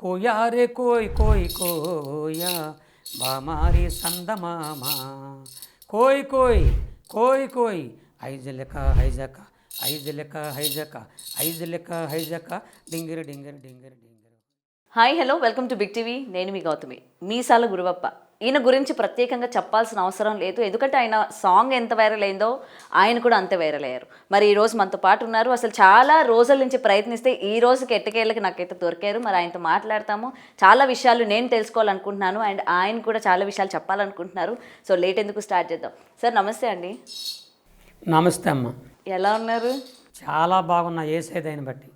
కోయా రే కోయ్ కోయ్ కోయా బామారి సందమామ కోయ్ కోయ్ కోయ్ కోయ్ ఐజలక హైజక ఐజలక హైజక ఐజలక హైజక డింగిరి డింగిరి డింగిరి డింగిరి. Hi hello welcome to big TV. నేను మీ గౌతమి. మీసాల గురువప్ప ఈయన గురించి ప్రత్యేకంగా చెప్పాల్సిన అవసరం లేదు, ఎందుకంటే ఆయన సాంగ్ ఎంత వైరల్ అయిందో ఆయన కూడా అంతే వైరల్ అయ్యారు. మరి ఈ రోజు మనతో పాటు ఉన్నారు. అసలు చాలా రోజుల నుంచి ప్రయత్నిస్తే ఈ రోజుకి ఎట్టకేళ్ళకి నాకైతే దొరికారు. మరి ఆయనతో మాట్లాడతాము. చాలా విషయాలు నేను తెలుసుకోవాలనుకుంటున్నాను అండ్ ఆయన కూడా చాలా విషయాలు చెప్పాలనుకుంటున్నారు. సో లేట్ ఎందుకు, స్టార్ట్ చేద్దాం. సార్ నమస్తే అండి. నమస్తే అమ్మ. ఎలా ఉన్నారు? చాలా బాగున్నా ఏసేదాన్ని బట్టి.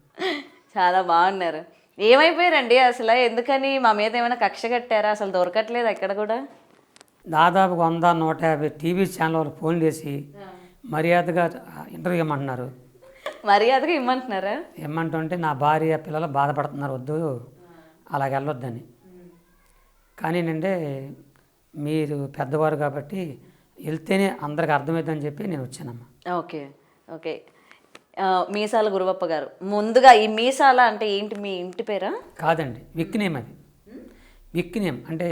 చాలా బాగున్నారు. ఏమైపోయారండి అసలు? ఎందుకని మా మీద ఏమైనా కక్ష కట్టారా? అసలు దొరకట్లేదు ఎక్కడ కూడా. దాదాపు 100-150 టీవీ ఛానల్ వాళ్ళు ఫోన్ చేసి మర్యాదగా ఇంటర్వ్యూ ఇమ్మంటున్నారు. మర్యాదగా ఇమ్మంటున్నారా? ఇమ్మంటుంటే నా భార్య పిల్లలు బాధపడుతున్నారు, వద్దు అలాగ వెళ్ళొద్దని. కానీ ఏంటంటే మీరు పెద్దవారు కాబట్టి వెళ్తేనే అందరికి అర్థమవుతుందని చెప్పి నేను వచ్చానమ్మా. Okay okay. మీసాల గురువప్ప గారు, ముందుగా ఈ మీసాల అంటే ఏంటి? మీ ఇంటి పేరా? కాదండి, విక్నేమ్. అది విక్నేమ్ అంటే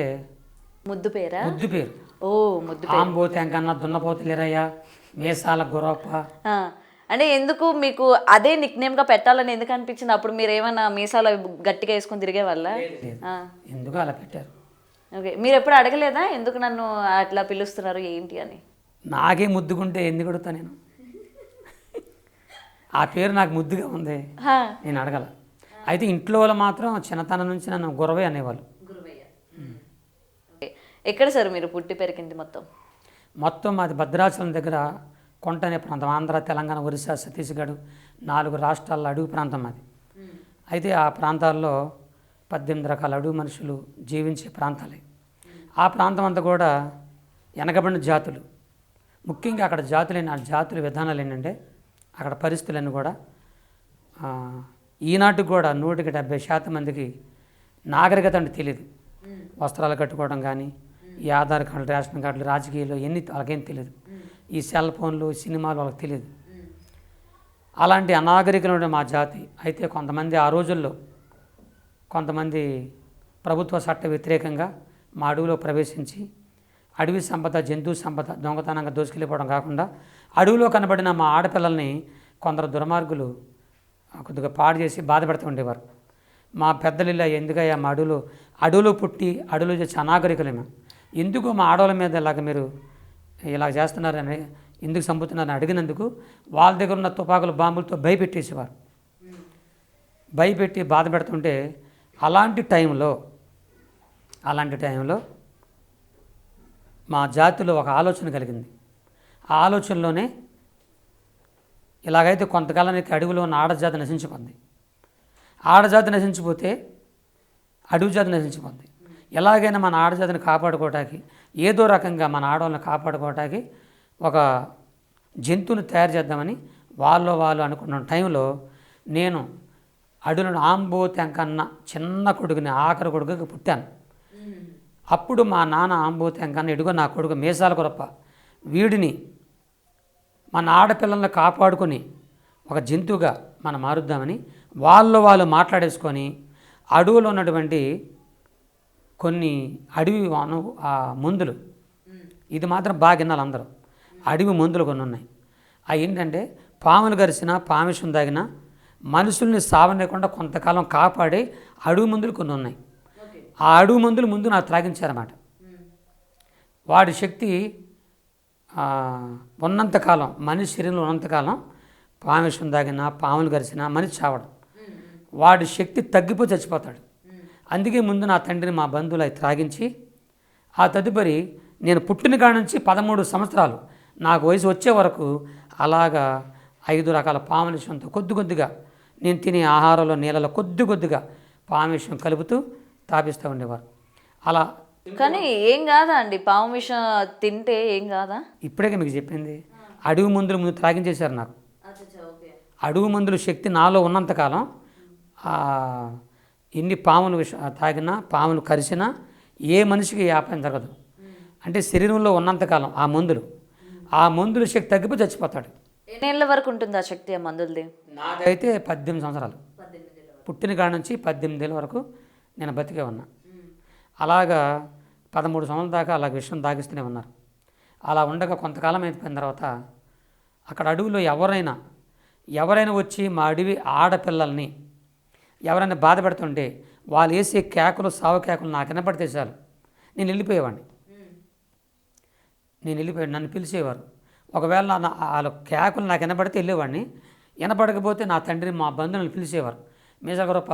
ముద్దు పేరా? ముద్దు పేరు. ఓ ముద్దు. ఆంబోతే ఎంకన్నా దున్నపోతే లేరయ్యా మీసాల గురవప్ప. అంటే ఎందుకు మీకు అదే నిక్నేమ్గా పెట్టాలని ఎందుకు అనిపించింది? అప్పుడు మీరు ఏమైనా మీసాల గట్టిగా వేసుకొని తిరిగే వల్ల? ఎందుకు అలా పెట్టారు? ఓకే. మీరు ఎప్పుడు అడగలేదా ఎందుకు నన్ను అట్లా పిలుస్తున్నారు ఏంటి అని? నాకే ముద్దుకుంటే ఎందుకు అడుగుతా నేను? ఆ పేరు నాకు ముద్దుగా ఉంది, నేను అడగల. అయితే ఇంట్లో వాళ్ళు మాత్రం చిన్నతనం నుంచి నన్ను గురవే అనేవాళ్ళు. ఎక్కడ సార్ మీరు పుట్టి పెరిగింది? మొత్తం మాది భద్రాచలం దగ్గర కొంట అనే ప్రాంతం. ఆంధ్ర, తెలంగాణ, ఒరిస్సా, ఛత్తీస్గఢ్ 4 రాష్ట్రాల్లో అడుగు ప్రాంతం అది. అయితే ఆ ప్రాంతాల్లో 18 రకాల అడుగు మనుషులు జీవించే ప్రాంతాలే. ఆ ప్రాంతం అంతా కూడా వెనకబడిన జాతులు. ముఖ్యంగా అక్కడ జాతుల విధానాలు ఏంటంటే అక్కడ పరిస్థితులన్నీ కూడా ఈనాటికి కూడా 170% మందికి నాగరికత అంటే తెలియదు. వస్త్రాలు కట్టుకోవడం కానీ, ఈ ఆధార్ కార్డులు, రేషన్ కార్డులు, రాజకీయాలు ఎన్ని వాళ్ళకేం తెలియదు. ఈ సెల్ ఫోన్లు, సినిమాలు వాళ్ళకి తెలియదు. అలాంటి అనాగరికమైన మా జాతి. అయితే కొంతమంది ఆ రోజుల్లో కొంతమంది ప్రభుత్వ చట్ట వ్యతిరేకంగా మా అడవిలో ప్రవేశించి అడవి సంపద, జంతు సంపద దొంగతనంగా దోసుకెళ్ళిపోవడం కాకుండా అడవిలో కనబడిన మా ఆడపిల్లల్ని కొందరు దుర్మార్గులు కొద్దిగా పాడు చేసి బాధ పెడుతూ ఉండేవారు. మా పెద్దలు ఇలా ఎందుకయ్యా మా అడవిలో పుట్టి అడవిలో చేసి అనాగరికులేమో, ఎందుకు మా ఆడవాళ్ళ మీద ఇలాగ మీరు ఇలా చేస్తున్నారని, ఎందుకు చంపుతున్నారని అడిగినందుకు వాళ్ళ దగ్గర ఉన్న తుపాకులు, బాంబులతో భయపెట్టేసేవారు. భయపెట్టి బాధ పెడుతుంటే అలాంటి టైంలో మా జాతిలో ఒక ఆలోచన కలిగింది. ఆ ఆలోచనలోనే ఇలాగైతే కొంతకాలానికి అడవిలో ఉన్న ఆడజాతి నశించిపోద్ది. ఆడజాతి నశించిపోతే అడవి జాతి నశించిపోద్ది. ఎలాగైనా మన ఆడజాతిని కాపాడుకోవటానికి, ఏదో రకంగా మన ఆడవాళ్ళని కాపాడుకోవటానికి ఒక జంతువుని తయారు చేద్దామని వాళ్ళు అనుకున్న టైంలో నేను అడవిలో ఆంబోతెంకన్న చిన్న కొడుకుని, ఆఖరి కొడుకుకి పుట్టాను. అప్పుడు మా నాన్న ఆంబోతెంకన్న, ఎడుగో నా కొడుకు మీసాల గురప్ప, వీడిని మన ఆడపిల్లల్ని కాపాడుకొని ఒక జంతువుగా మనం మారుద్దామని వాళ్ళు మాట్లాడేసుకొని అడవిలో ఉన్నటువంటి కొన్ని అడవి మందులు, ఇది మాత్రం బాగా వినాలి అందరూ, అడవి మందులు కొన్ని ఉన్నాయి. అవి ఏంటంటే పాములు గరిసినా, పామిషం తాగినా మనుషుల్ని సావనేకుండా కొంతకాలం కాపాడే అడవి మందులు కొన్ని ఉన్నాయి. ఆ అడవి మందులు ముందు నాకు త్రాగించారన్నమాట. వాడి శక్తి ఉన్నంతకాలం, మనిషి శరీరంలో ఉన్నంతకాలం పామిషం తాగినా, పాములు గరిసినా మనిషి చావడం. వాడి శక్తి తగ్గిపోయి చచ్చిపోతాడు. అందుకే ముందు నా తండ్రిని, మా బంధువులు అవి త్రాగించి, ఆ తదుపరి నేను పుట్టిన కాడ నుంచి 13 సంవత్సరాలు నాకు వయసు వచ్చే వరకు అలాగా 5 రకాల పాముల విషయంతో కొద్దిగా నేను తినే ఆహారంలో, నీళ్ళలో కొద్దిగా పామిషం కలుపుతూ తాపిస్తూ ఉండేవారు. అలా. కానీ ఏం కాదా అండి పాము విషం తింటే? ఏం కాదా? ఇప్పుడే మీకు చెప్పింది. అడవి మందులు ముందు త్రాగించేశారు నాకు. అడవి మందుల శక్తి నాలో ఉన్నంతకాలం ఎన్ని పాములు తాగినా, పాములు కరిసినా ఏ మనిషికి వ్యాపారం జరగదు. అంటే శరీరంలో ఉన్నంతకాలం ఆ మందుల శక్తి తగ్గిపోయి చచ్చిపోతాడు. ఎన్నేళ్ళ వరకు ఉంటుంది ఆ శక్తి ఆ మందులది? నాదైతే 18 సంవత్సరాలు. పుట్టిన కాడ నుంచి 18 ఏళ్ళ వరకు నేను బతికే ఉన్నా. అలాగా 13 సంవత్సరాల దాకా అలా విషయం దాగిస్తూనే ఉన్నారు. అలా ఉండగా కొంతకాలం అయిపోయిన తర్వాత అక్కడ అడవిలో ఎవరైనా వచ్చి మా అడవి ఆడపిల్లల్ని ఎవరైనా బాధ పెడుతుంటే వాళ్ళు వేసే కేకలు, సావు కేకలు నాకు వినపడితే చాలు నేను వెళ్ళిపోయేవాడిని. నన్ను పిలిచేవారు. ఒకవేళ వాళ్ళ కేకలు నాకు వినపడితే వెళ్ళేవాడిని. వినపడకపోతే నా తండ్రిని, మా బంధువులను పిలిచేవారు. మీసగరప్ప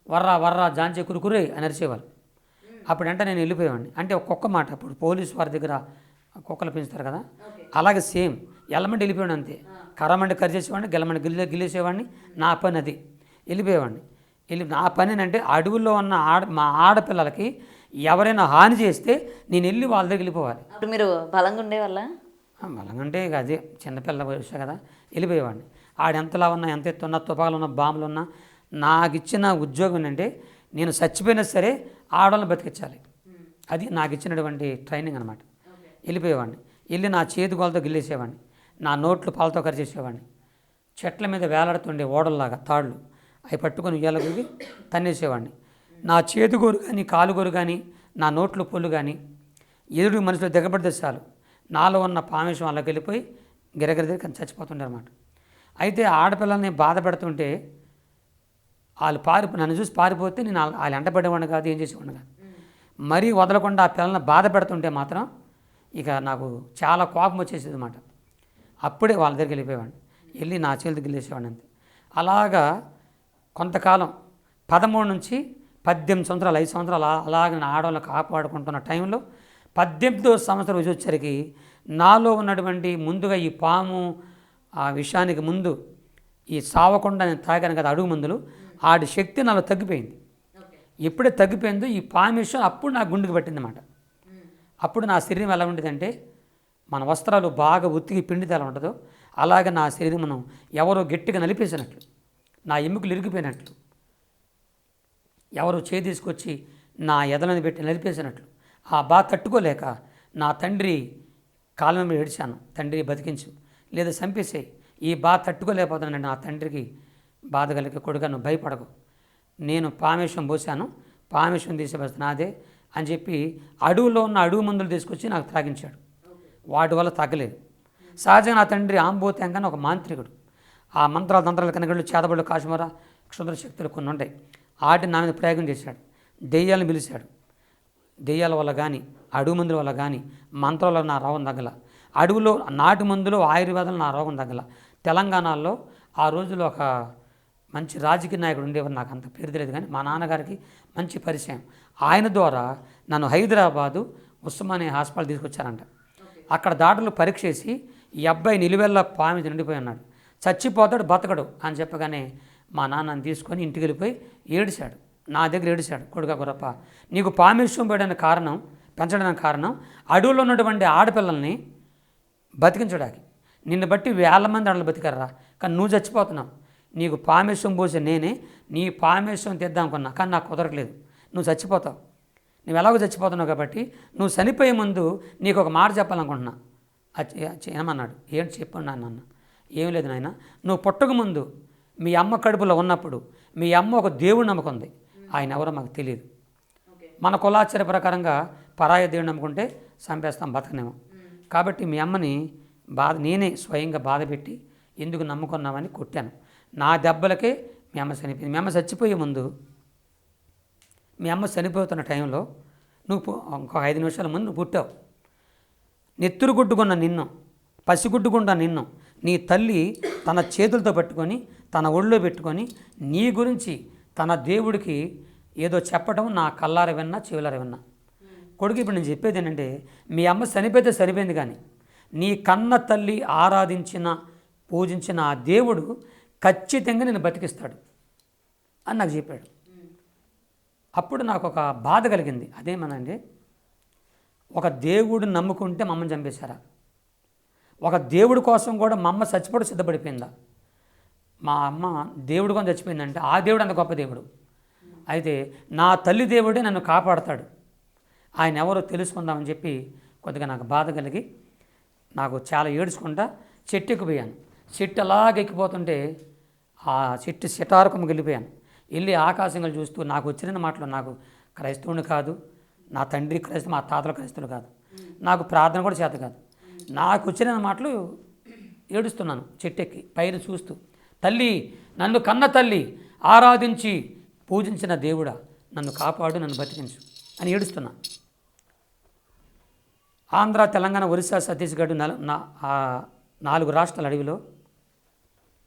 వర్రా జాంచే కురుకురే అని అరిచేవారు. అప్పుడు అంటే నేను వెళ్ళిపోయేవాడిని. అంటే ఒక్కొక్క మాట, అప్పుడు పోలీసు వారి దగ్గర కుక్కలు పెంచుతారు కదా, అలాగే సేమ్ ఎల్లమంటే వెళ్ళిపోయాడు అంతే. కర్రమంటే కర్ర చేసేవాడిని, గెలమంటే గిల్లేసేవాడిని. నా పని అది, వెళ్ళిపోయేవాడిని. నా పని అంటే అడవుల్లో ఉన్న మా ఆడపిల్లలకి ఎవరైనా హాని చేస్తే నేను వెళ్ళి వాళ్ళ దగ్గర వెళ్ళిపోవాలి. అప్పుడు మీరు బలంగా ఉండేవాళ్ళ? బలంగా అంటే ఇక అదే చిన్నపిల్ల వయసు కదా, వెళ్ళిపోయేవాడిని. ఆడెంతలా ఉన్నా, ఎంత ఎత్తున్నా, తుపాకులు ఉన్నా, బాంబులు ఉన్నా, నాకు ఇచ్చిన ఉద్యోగం అంటే నేను చచ్చిపోయినా సరే ఆడవాళ్ళని బతికించాలి. అది నాకు ఇచ్చినటువంటి ట్రైనింగ్ అనమాట. వెళ్ళిపోయేవాడిని. వెళ్ళి నా చేతి గోలతో గిల్లేసేవాడిని, నా నోట్లు పాలతో కరిచేసేవాడిని. చెట్ల మీద వేలాడుతుండే ఓడల్లాగా తాళ్ళు అవి పట్టుకొని ఉయ్యాలకి తన్నేసేవాడిని. నా చేతిగోరు కానీ, కాలుగోరు కానీ, నా నోట్లు పొల్లు కానీ ఎదురు మనుషులు దిగబడితే చాలు నాలో ఉన్న పామేశం వాళ్ళకి వెళ్ళిపోయి గిరగిరి కానీ చచ్చిపోతుండే అనమాట. అయితే ఆడపిల్లల్ని బాధ పెడుతుంటే వాళ్ళు నన్ను చూసి పారిపోతే నేను వాళ్ళు ఎంటపడేవాడిని కాదు, ఏం చేసేవాడిని కాదు. మరీ వదలకుండా ఆ పిల్లల్ని బాధ పెడుతుంటే మాత్రం ఇక నాకు చాలా కోపం వచ్చేసేది అనమాట. అప్పుడే వాళ్ళ దగ్గరికి వెళ్ళిపోయేవాడిని. వెళ్ళి నా చేతికి గిల్లేసేవాడిని అంతే. అలాగా కొంతకాలం 13 నుంచి 18 సంవత్సరాలు, 5 సంవత్సరాలు అలాగే నా ఆడవాళ్ళని కాపాడుకుంటున్న టైంలో 18వ సంవత్సరం వచ్చేసరికి నాలో ఉన్నటువంటి ముందుగా ఈ పాము ఆ విషయానికి ముందు ఈ సావకుండా నేను తాగాను కదా అడుగు మందులు, ఆడి శక్తి నాలో తగ్గిపోయింది. ఎప్పుడే తగ్గిపోయిందో ఈ పాము విషయం అప్పుడు నా గుండెకి పట్టిందన్నమాట. అప్పుడు నా శరీరం ఎలా ఉండేదంటే మన వస్త్రాలు బాగా ఉత్తికి పిండితే ఎలా ఉంటుందో అలాగే నా శరీరం మనం ఎవరో గట్టిగా నలిపేసినట్లు, నా ఎముకలు ఇరిగిపోయినట్లు, ఎవరో చేయి తీసుకొచ్చి నా ఎదలని పెట్టి నలిపేసినట్లు ఆ బాధ తట్టుకోలేక నా తండ్రి కాళ్ళ మీద ఏడ్చాను, తండ్రి బతికించు లేదా చంపేసే, ఈ బాధ తట్టుకోలేకపోతున్నాను. నా తండ్రికి బాధ కలిగే కొడుగా నువ్వు భయపడకు, నేను పామేశ్వం పోసాను, పామేశ్వం తీసే బస్తా నాదే అని చెప్పి అడవులో ఉన్న అడుగు మందులు తీసుకొచ్చి నాకు తాగించాడు. వాటి వల్ల తగ్గలేదు. సహజంగా నా తండ్రి ఆంబోతంగానే ఒక మాంత్రికుడు. ఆ మంత్రాలు తంత్రాలు కనగళ్ళు, చేతబడులు, కాశ్మీర క్షుద్ర శక్తులు కొన్ని ఉంటాయి. వాటిని నా మీద ప్రయోగం చేశాడు. దెయ్యాలను పిలిచాడు. దెయ్యాల వల్ల కానీ, అడుగు మందుల వల్ల కానీ, మంత్రాల వల్ల నా రోగం తగ్గల. అడవులో నాటు మందులు, ఆయుర్వేదాలు నా రోగం తగ్గల. తెలంగాణలో ఆ రోజుల్లో ఒక మంచి రాజకీయ నాయకుడు ఉండేవారు, నాకు అంత పేరు తెలియదు కానీ మా నాన్నగారికి మంచి పరిచయం. ఆయన ద్వారా నన్ను హైదరాబాదు ఉస్మానియా హాస్పిటల్ తీసుకొచ్చారంట. అక్కడ డాక్టర్లు పరీక్ష చేసి ఈ అబ్బాయి నిలువెల్ల పాము నిండిపోయి ఉన్నాడు, చచ్చిపోతాడు బతకడు అని చెప్పగానే మా నాన్నని తీసుకొని ఇంటికి వెళ్ళిపోయి ఏడిశాడు. నా దగ్గర ఏడిశాడు, కొడుకా గురప్ప నీకు పామేశ్వం పెంచడానికి కారణం అడవుల్లో ఉన్నటువంటి ఆడపిల్లల్ని బతికించడానికి. నిన్ను బట్టి వేల మంది ఆడలు బతికారా, కానీ నువ్వు చచ్చిపోతున్నావు. నీకు పామేశ్వం పోసే నేనే నీ పామేశ్వం తెద్దామనుకున్నా, కానీ నాకు కుదరట్లేదు. నువ్వు చచ్చిపోతావు, నువ్వు ఎలాగో చచ్చిపోతున్నావు కాబట్టి నువ్వు చనిపోయే ముందు నీకు ఒక మాట చెప్పాలనుకుంటున్నా. ఏమన్నాడు, ఏంటి చెప్పండి నాన్న. ఏం లేదు నాయన, నువ్వు పుట్టక ముందు మీ అమ్మ కడుపులో ఉన్నప్పుడు మీ అమ్మ ఒక దేవుడు నమ్ముకుంది, ఆయన ఎవరో మాకు తెలియదు. మన కులాచార ప్రకారంగా పరాయ దేవుడు నమ్ముకుంటే చంపేస్తాం, బతకనేమో. కాబట్టి మీ అమ్మని నేనే స్వయంగా బాధ పెట్టి ఎందుకు నమ్ముకున్నామని కొట్టాను. నా దెబ్బలకే మీ అమ్మ చనిపోయింది. మీ అమ్మ చచ్చిపోయే ముందు, మీ అమ్మ చనిపోతున్న టైంలో నువ్వు ఇంకొక 5 నిమిషాల ముందు నువ్వు పుట్టావు. నెత్తురు గుడ్డుకున్న నిన్ను, పసిగుడ్డుకున్న నిన్ను నీ తల్లి తన చేతులతో పట్టుకొని తన ఒళ్ళో పెట్టుకొని నీ గురించి తన దేవుడికి ఏదో చెప్పడం నా కల్లార విన్నా, చెవులార విన్నా. కొడుకు ఇప్పుడు నేను చెప్పేది ఏంటంటే మీ అమ్మ చనిపోతే సరిపోయింది, కానీ నీ కన్న తల్లి ఆరాధించిన, పూజించిన ఆ దేవుడు ఖచ్చితంగా నేను బతికిస్తాడు అని నాకు చెప్పాడు. అప్పుడు నాకు ఒక బాధ కలిగింది. అదేమనండి, ఒక దేవుడు నమ్ముకుంటే మా అమ్మని చంపేశారా? ఒక దేవుడి కోసం కూడా మా అమ్మ చచ్చిపోవడం సిద్ధపడిపోయిందా? మా అమ్మ దేవుడి కోసం చచ్చిపోయిందంటే ఆ దేవుడు అంత గొప్ప దేవుడు. అయితే నా తల్లి దేవుడే నన్ను కాపాడతాడు, ఆయన ఎవరో తెలుసుకుందామని చెప్పి కొద్దిగా నాకు బాధ కలిగి నాకు చాలా ఏడ్చుకుంటా చెట్టు ఎక్కిపోయాను. చెట్టు అలాగ ఎక్కిపోతుంటే ఆ చెట్టు శటారకం వెళ్ళిపోయాను. వెళ్ళి ఆకాశంగా చూస్తూ నాకు వచ్చిన మాటలు, నాకు క్రైస్తవుని కాదు, నా తండ్రి క్రైస్తవు, మా తాతలు క్రైస్తవులు కాదు, నాకు ప్రార్థన కూడా చేత కాదు, నాకు వచ్చిన మాటలు ఏడుస్తున్నాను చెట్టెక్కి పైన చూస్తూ, తల్లి నన్ను కన్న తల్లి, ఆరాధించి పూజించిన దేవుడా నన్ను కాపాడు, నన్ను బతికించు అని ఏడుస్తున్నా. ఆంధ్ర, తెలంగాణ, ఒరిస్సా, ఛత్తీస్గఢ్ 4 రాష్ట్రాల అడవిలో,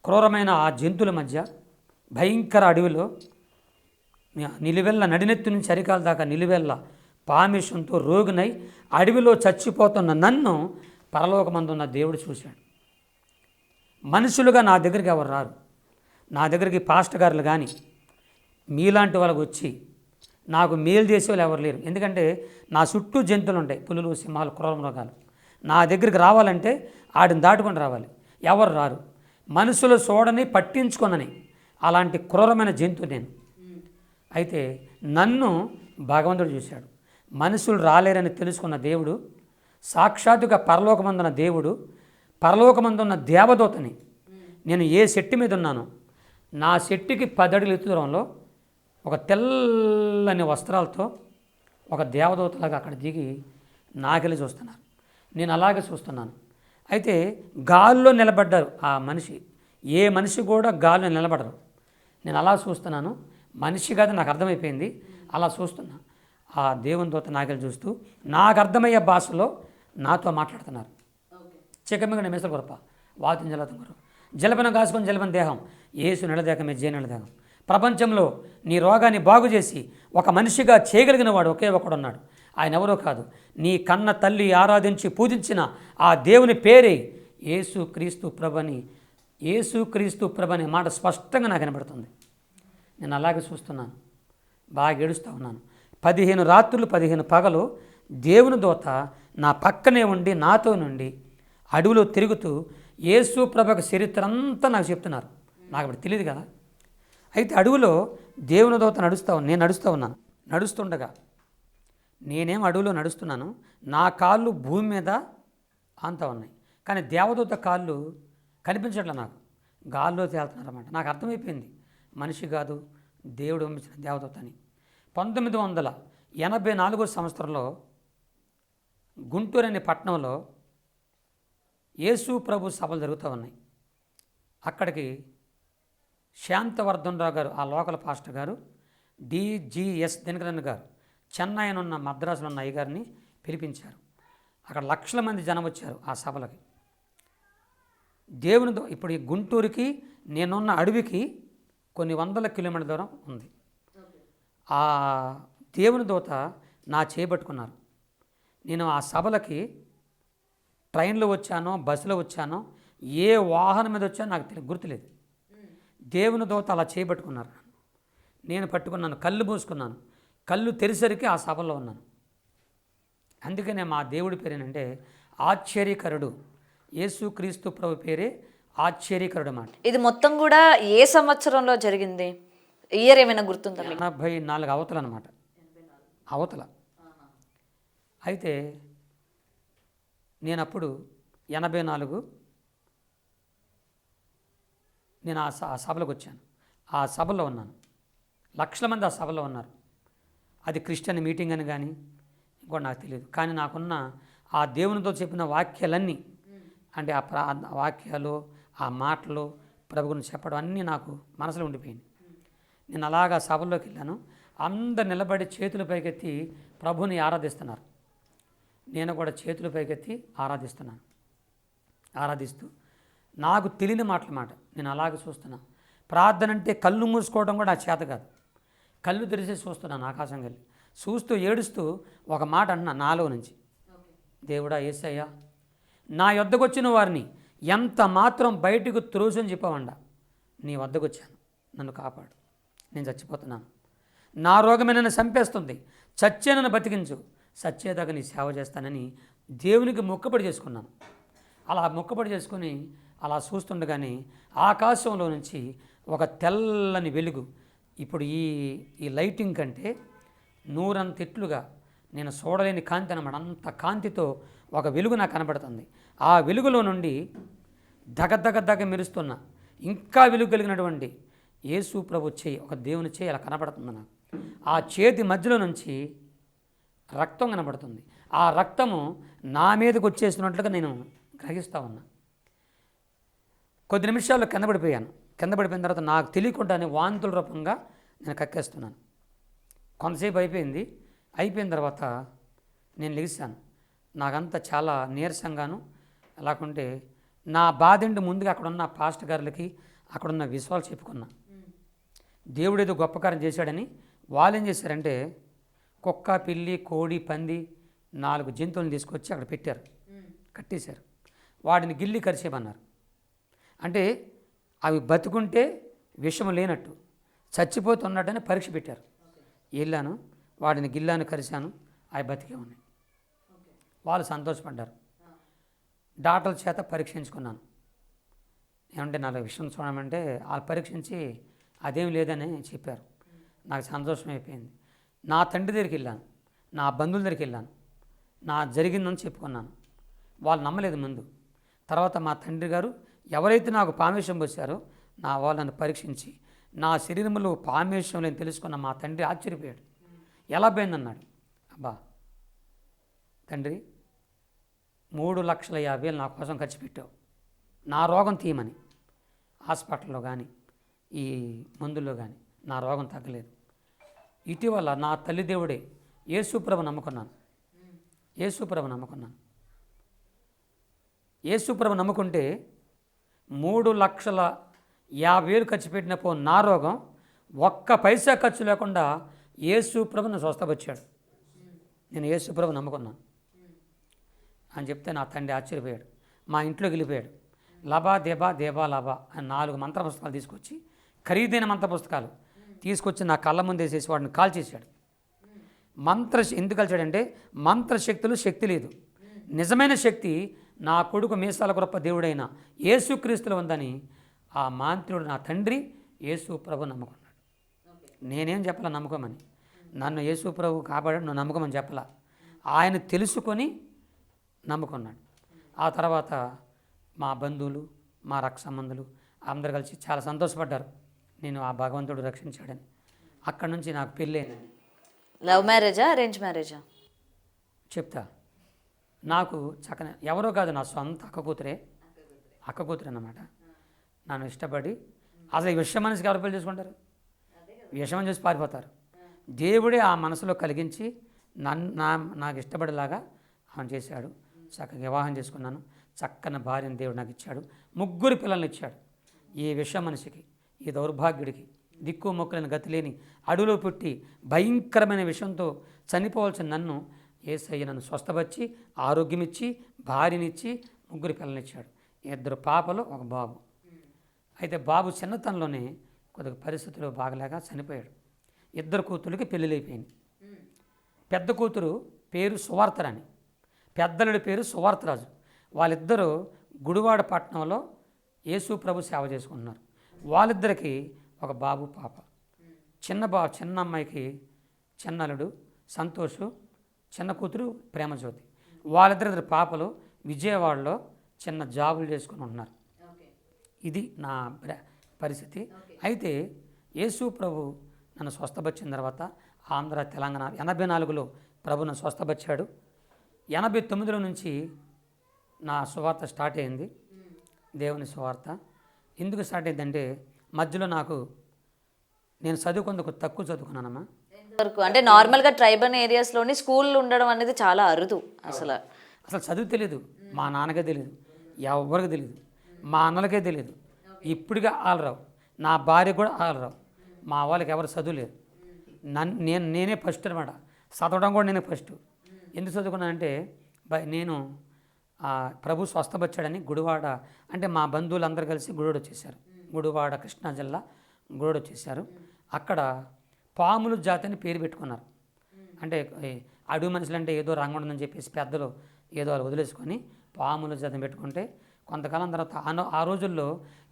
క్రూరమైన ఆ జంతువుల మధ్య, భయంకర అడవిలో, నిలువెల్ల నడినెత్తి నుంచి అరికాల దాకా నిలువెల్ల పామిషంతో రోగునై అడవిలో చచ్చిపోతున్న నన్ను పరలోకమందున్న దేవుడు చూశాడు. మనుషులుగా నా దగ్గరికి ఎవరు రారు. నా దగ్గరికి పాస్టర్ గారులు కానీ మీలాంటి వాళ్ళకి వచ్చి నాకు మేలు చేసే వాళ్ళు ఎవరు లేరు. ఎందుకంటే నా చుట్టూ జంతువులు ఉంటాయి, పులులు, సింహాలు, క్రూర మృగాలు. నా దగ్గరికి రావాలంటే ఆడిని దాటుకొని రావాలి. ఎవరు రారు. మనుషులు చూడని పట్టించుకొనని అలాంటి క్రూరమైన జంతువు నేను. అయితే నన్ను భగవంతుడు చూశాడు. మనుషులు రాలేరని తెలుసుకున్న దేవుడు, సాక్షాత్తుగా పరలోకమందున్న దేవుడు, పరలోకమందున్న దేవదూతని, నేను ఏ చెట్టు మీద ఉన్నానో నా చెట్టుకి 10 అడుగుల ఎత్తు దూరంలో ఒక తెల్లని వస్త్రాలతో ఒక దేవదూతలాగా అక్కడ దిగి నాకెళ్ళి చూస్తున్నారు. నేను అలాగే చూస్తున్నాను. అయితే గాల్లో నిలబడ్డారు ఆ మనిషి. ఏ మనిషి కూడా గాల్లో నిలబడరు. నేను అలా చూస్తున్నాను. మనిషి కాదు నాకు అర్థమైపోయింది. అలా చూస్తున్నా. ఆ దేవుని దూత నాకెళ్ళి చూస్తూ నాకు అర్థమయ్యే భాషలో నాతో మాట్లాడుతున్నారు. చికమిగడ మెసలు గొరప వాతిని జలతం గురు జలపన కాసుకొని జలపన దేహం ఏసు నిలదేకమే జే నిలదేహం. ప్రపంచంలో నీ రోగాన్ని బాగు చేసి ఒక మనిషిగా చేయగలిగిన వాడు ఒకే ఒకడున్నాడు. ఆయన ఎవరో కాదు, నీ కన్న తల్లి ఆరాధించి పూజించిన ఆ దేవుని పేరే యేసుక్రీస్తు ప్రభుని. యేసుక్రీస్తు ప్రభు అనే మాట స్పష్టంగా నాకు వినబడుతుంది. నేను అలాగే చూస్తున్నాను. బాగా ఏడుస్తూ ఉన్నాను. 15 రాత్రులు 15 పగలు దేవుని దూత నా పక్కనే ఉండి నాతో నుండి అడవిలో తిరుగుతూ యేసు ప్రభుకి చరిత్ర అంతా నాకు చెప్తున్నారు. నాకు ఇప్పుడు తెలియదు కదా. అయితే అడవిలో దేవుని దూత నేను నడుస్తూ ఉన్నాను. నడుస్తుండగా నేనేం అడవిలో నడుస్తున్నాను, నా కాళ్ళు భూమి మీద ఆంతా ఉన్నాయి. కానీ దేవదూత కాళ్ళు కనిపించట్లే నాకు, గాల్లో తేలుతున్నారన్నమాట. నాకు అర్థమైపోయింది మనిషి కాదు, దేవుడు పంపించిన దేవదూత అని. 1984 సంవత్సరంలో గుంటూరు అనే పట్టణంలో యేసు ప్రభు సభలు జరుగుతూ ఉన్నాయి. అక్కడికి శాంతవర్ధన్ రావు గారు, ఆ లోకల్ పాస్టర్ గారు, డిజిఎస్ దినకరన్ గారు, చెన్నైనున్న మద్రాసులో ఉన్న అయ్యగారిని పిలిపించారు. అక్కడ లక్షల మంది జనం వచ్చారు ఆ సభలకి. దేవునితో ఇప్పుడు ఈ గుంటూరుకి నేనున్న అడవికి కొన్ని వందల కిలోమీటర్ల దూరం ఉంది. ఆ దేవుని దూత నా చేపట్టుకున్నారు. నేను ఆ సభలకి ట్రైన్లో వచ్చానో బస్సులో వచ్చానో ఏ వాహనం మీద వచ్చానో నాకు గుర్తులేదు. దేవుని దూత అలా చేపట్టుకున్నారు. నేను పట్టుకున్నాను, కళ్ళు మూసుకున్నాను. కళ్ళు తెరిసరికి ఆ సభలో ఉన్నాను. అందుకనే మా దేవుడి పేరేనంటే ఆశ్చర్యకరుడు. యేసుక్రీస్తు ప్రభు పేరే ఆశ్చర్యకరుడు అన్నమాట. ఇది మొత్తం కూడా ఏ సంవత్సరంలో జరిగింది? ఇయర్ ఏమైనా గుర్తుందా? 84 అవతల అనమాట, అవతల. అయితే నేను అప్పుడు 84 నేను ఆ సభలోకి వచ్చాను. ఆ సభలో ఉన్నాను. లక్షల మంది ఆ సభలో ఉన్నారు. అది క్రిస్టియన్ మీటింగ్ అని కానీ ఇంకోటి నాకు తెలియదు. కానీ నాకున్న ఆ దేవునితో చెప్పిన వాక్యాలన్నీ, అంటే ఆ వాక్యాలు, ఆ మాటలు, ప్రభు గురించి చెప్పడం అన్నీ నాకు మనసులో ఉండిపోయింది. నేను అలాగా సభల్లోకి వెళ్ళాను. అందరు నిలబడి చేతుల పైకెత్తి ప్రభుని ఆరాధిస్తున్నారు. నేను కూడా చేతుల పైకెత్తి ఆరాధిస్తున్నాను. ఆరాధిస్తూ నాకు తెలియని మాటల మాట నేను అలాగే చూస్తున్నాను. ప్రార్థన అంటే కళ్ళు మూసుకోవడం కూడా నా చేత కాదు. కళ్ళు తెరిచి చూస్తున్నాను ఆకాశం వెళ్ళి. చూస్తూ ఏడుస్తూ ఒక మాట అంటున్నా నాలో నుంచి, దేవుడా యేసయ్యా, నా వద్దకు వచ్చిన వారిని ఎంత మాత్రం బయటకు త్రోసని చెప్పవండా, నీ వద్దకు వచ్చాను, నన్ను కాపాడు, నేను చచ్చిపోతున్నాను, నా రోగమే నన్ను చంపేస్తుంది, చచ్చే నన్ను బతికించు, సచ్చేదాకా నీ సేవ చేస్తానని దేవునికి మొక్కబడి చేసుకున్నాను. అలా మొక్కబడి చేసుకుని అలా చూస్తుండగానే ఆకాశంలో నుంచి ఒక తెల్లని వెలుగు, ఇప్పుడు ఈ లైటింగ్ కంటే 100 రెట్లుగా నేను చూడలేని కాంతి అన్నమాట. అంత కాంతితో ఒక వెలుగు నాకు కనబడుతుంది. ఆ వెలుగులో నుండి దగ మెరుస్తున్న ఇంకా వెలుగు కలిగినటువంటి యేసు ప్రభు చేయి, ఒక దేవుని చేయి అలా కనపడుతుంది నాకు. ఆ చేతి మధ్యలో నుంచి రక్తం కనబడుతుంది. ఆ రక్తము నా మీదకి వచ్చేసినట్లుగా నేను గ్రహిస్తూ ఉన్నా. కొద్ది నిమిషాల్లో కింద పడిపోయాను. కింద పడిపోయిన తర్వాత నాకు తెలియకుండానే వాంతుల రూపంగా నేను కక్కేస్తున్నాను. కొంతసేపు అయిపోయిన తర్వాత నేను లెగిసాను. నాకంతా చాలా నీరసంగాను, లేకుంటే నా బాధండి ముందుగా అక్కడున్న పాస్టర్ గారులకి, అక్కడున్న విశ్వాసాలు చెప్పుకున్నా. దేవుడు ఏదో గొప్ప కార్యం చేశాడని. వాళ్ళు ఏం చేశారంటే కుక్క, పిల్లి, కోడి, పంది 4 జంతువులను తీసుకొచ్చి అక్కడ పెట్టారు, కట్టేశారు. వాటిని గిల్లి కరిచేయమన్నారు. అంటే అవి బతుకుంటే విషము లేనట్టు, చచ్చిపోతున్నట్టని పరీక్ష పెట్టారు. వెళ్ళాను, వాటిని గిల్లాను, కరిశాను, అవి బతికే ఉన్నాయి. వాళ్ళు సంతోషపడ్డారు. డాక్టర్ల చేత పరీక్షించుకున్నాను. ఏమంటే నాలో విషయం చూడమంటే వాళ్ళు పరీక్షించి అదేం లేదని చెప్పారు. నాకు సంతోషం అయిపోయింది. నా తండ్రి దగ్గరికి వెళ్ళాను, నా బంధువుల దగ్గరికి వెళ్ళాను, నా జరిగిందని చెప్పుకున్నాను. వాళ్ళు నమ్మలేదు ముందు. తర్వాత మా తండ్రి గారు ఎవరైతే నాకు పామేశం పోసారో నా వాళ్ళని పరీక్షించి నా శరీరంలో పామేశం లేని తెలుసుకున్న మా తండ్రి ఆశ్చర్యపోయాడు. ఎలా పోయిందన్నాడు. అబ్బా తండ్రి 3,50,000 నా కోసం ఖర్చు పెట్టావు నా రోగం తీయమని. హాస్పిటల్లో కానీ ఈ మందుల్లో కానీ నా రోగం తగ్గలేదు. ఇటీవల నా తల్లి దేవుడే యేసుప్రభు నమ్ముకున్నాను. యేసుప్రభు నమ్ముకుంటే 3,50,000 ఖర్చు పెట్టినప్పుడు నా రోగం ఒక్క పైసా ఖర్చు లేకుండా యేసుప్రభుని స్వస్థపరిచాడు. నేను యేసుప్రభు నమ్ముకున్నాను అని చెప్తే నా తండ్రి ఆశ్చర్యపోయాడు. మా ఇంట్లోకి వెళ్ళిపోయాడు. లబా దేబా దేబా లబా అని 4 మంత్ర పుస్తకాలు తీసుకొచ్చి, ఖరీదైన మంత్ర పుస్తకాలు తీసుకొచ్చి నా కళ్ళ ముందు వేసేసి వాడిని కాల్చేశాడు. ఎందుకు కాల్చాడంటే మంత్రశక్తులు శక్తి లేదు. నిజమైన శక్తి నా కొడుకు మీసాల గొప్ప దేవుడైన యేసుక్రీస్తులో ఉందని ఆ మాంత్రుడు నా తండ్రి యేసు ప్రభు నమ్ముకున్నాడు. నేనేం చెప్పలా నమ్మకమని. నన్ను యేసు ప్రభు కాపాడాడు, నువ్వు నమ్మకమని చెప్పలా. ఆయన తెలుసుకొని నమ్ముకున్నాడు. ఆ తర్వాత మా బంధువులు, మా రక్త సంబంధులు అందరు కలిసి చాలా సంతోషపడ్డారు నేను ఆ భగవంతుడు రక్షించాడని. అక్కడి నుంచి నాకు పెళ్ళైంది. లవ్ మ్యారేజా, అరేంజ్ మ్యారేజా? చెప్తా. నాకు చక్కన ఎవరో కాదు, నా సొంత అక్క కూతురే అన్నమాట. నన్ను ఇష్టపడి, అసలు ఈ విషయం మనిషికి ఎవరు పెళ్లి చేసుకుంటారు? విషయం చూసి పారిపోతారు. దేవుడే ఆ మనసులో కలిగించి నాకు ఇష్టపడేలాగా ఆయన చేశాడు. చక్కగా వివాహం చేసుకున్నాను. చక్కని భార్యను దేవుడు నాకు ఇచ్చాడు. 3 పిల్లల్ని ఇచ్చాడు. ఈ విషయం మనిషికి, ఈ దౌర్భాగ్యుడికి, దిక్కు మొక్కలేని గతి లేని అడవిలో పుట్టి భయంకరమైన విషయంతో చనిపోవాల్సిన నన్ను యేసయ్య నన్ను స్వస్థపరిచి ఆరోగ్యం ఇచ్చి భార్యనిచ్చి 3 పిల్లల్ని ఇచ్చాడు. 2 పాపలు, 1 బాబు. అయితే బాబు చిన్నతనంలోనే కొద్దిగా పరిస్థితులు బాగలేక చనిపోయాడు. 2 కూతురికి పెళ్ళిళ్ళు అయిపోయింది. పెద్ద కూతురు పేరు సువార్తరాని, పెద్దలుడి పేరు సువార్తరాజు. వాళ్ళిద్దరూ గుడివాడ పట్టణంలో యేసు ప్రభు సేవ చేసుకుంటున్నారు. వాళ్ళిద్దరికి 1 బాబు, పాప. చిన్న అమ్మాయికి చిన్నలుడు సంతోషు, చిన్న కూతురు ప్రేమజ్యోతి. వాళ్ళిద్దరు పాపలు విజయవాడలో చిన్న జాబులు చేసుకుని ఉంటున్నారు. ఇది నా పరిస్థితి. అయితే యేసు ప్రభు నన్ను స్వస్థపరిచిన తర్వాత ఆంధ్ర, తెలంగాణ 84లో ప్రభును స్వస్థపరిచాడు. 89లో నుంచి నా సువార్త స్టార్ట్ అయింది, దేవుని సువార్త. ఎందుకు స్టార్ట్ అయిందంటే మధ్యలో నేను చదువుకుందుకు తక్కువ చదువుకున్నానమ్మా. వరకు అంటే నార్మల్గా ట్రైబల్ ఏరియాస్లోని స్కూల్ ఉండడం అనేది చాలా అరుదు. అసలు చదువు తెలియదు, మా నాన్నకే తెలియదు, ఎవరికి తెలియదు, మా అన్నలకే తెలియదు. ఇప్పుడుగా ఆలరావు, నా భార్య కూడా ఆలరావు. మా వాళ్ళకి ఎవరు చదువు లేదు. నేనే ఫస్ట్ అనమాట. చదవడం కూడా నేనే ఫస్ట్. ఎందుకు చదువుకున్నానంటే నేను ప్రభు స్వస్థపరిచాడని గుడివాడ, అంటే మా బంధువులందరూ కలిసి గుడివాడ వచ్చేసారు. గుడివాడ కృష్ణా జిల్లా గుడివాడ వచ్చేసారు. అక్కడ పాములు జాతి అని పేరు పెట్టుకున్నారు. అంటే అడవి మనుషులు అంటే ఏదో రంగు ఉందని చెప్పేసి పెద్దలు ఏదో వాళ్ళు వదిలేసుకొని పాముల జాతిని పెట్టుకుంటే కొంతకాలం తర్వాత ఆ రోజుల్లో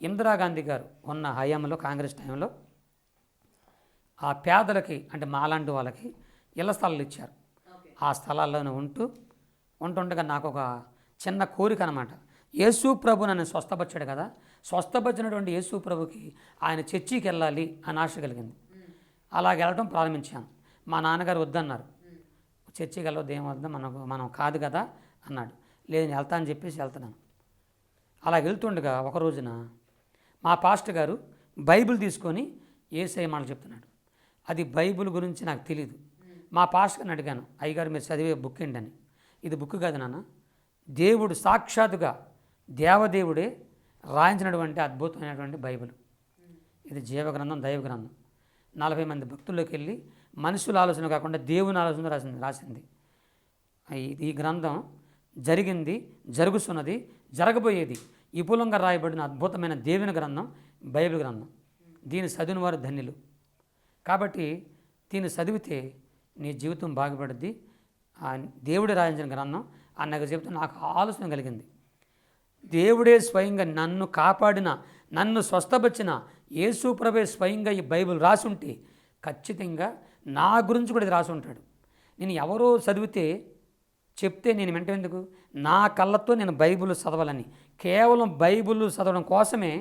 ఇందిరాగాంధీ గారు ఉన్న హయాంలో, కాంగ్రెస్ టైంలో ఆ పేదలకి, అంటే మాలాంటి వాళ్ళకి ఇళ్ల స్థలాలు ఇచ్చారు. ఆ స్థలాల్లోనే ఉంటుండగా నాకు ఒక చిన్న కోరిక అనమాట. యేసు ప్రభు నన్ను స్వస్థపరిచాడు కదా, స్వస్థపరిచినటువంటి యేసు ప్రభుకి ఆయన చర్చికి వెళ్ళాలి అని ఆశ కలిగింది. అలాగ వెళ్ళడం ప్రారంభించాను. మా నాన్నగారు వద్దన్నారు. చర్చికి వెళ్ళవద్దు, ఏం వద్దు, మనం కాదు కదా అన్నాడు. లేదు నేను వెళ్తా అని చెప్పేసి వెళ్తున్నాను. అలా వెళ్తుండగా ఒక రోజున మా పాస్టర్ గారు బైబిల్ తీసుకొని యేసయ్య మాటలు చెప్తున్నాడు. అది బైబిల్ గురించి నాకు తెలియదు. మా పాస్టర్ గారిని అడిగాను, అయ్యగారు మీరు చదివే బుక్ ఏంటని. ఇది బుక్ కాదు నాన్న, దేవుడు సాక్షాత్తుగా దేవదేవుడే రాయించినటువంటి అద్భుతమైనటువంటి బైబిల్. ఇది జీవగ్రంథం, దైవ గ్రంథం. 40 మంది భక్తుల్లోకి వెళ్ళి మనుషుల ఆలోచన కాకుండా దేవుని ఆలోచన రాసింది. ఈ గ్రంథం జరిగింది, జరుగుతున్నది, జరగబోయేది విపులంగా రాయబడిన అద్భుతమైన దేవుని గ్రంథం బైబిల్ గ్రంథం. దీన్ని చదివిన వారు ధన్యులు. కాబట్టి దీన్ని చదివితే నీ జీవితం బాగుపడుద్ది. దేవుడే రాయించిన గ్రంథం అన్నగా చెబితే నాకు ఆలోచన కలిగింది. దేవుడే స్వయంగా నన్ను కాపాడిన, నన్ను స్వస్థపరిచిన యేసు ప్రభువే స్వయంగా ఈ బైబిల్ రాసి ఉంటే ఖచ్చితంగా నా గురించి కూడా ఇది రాసి ఉంటాడు. నేను ఎవరో చదివితే చెప్తే నేను వెంటెందుకు, నా కళ్ళతో నేను బైబిల్ చదవాలని, కేవలం బైబిల్ చదవడం కోసమే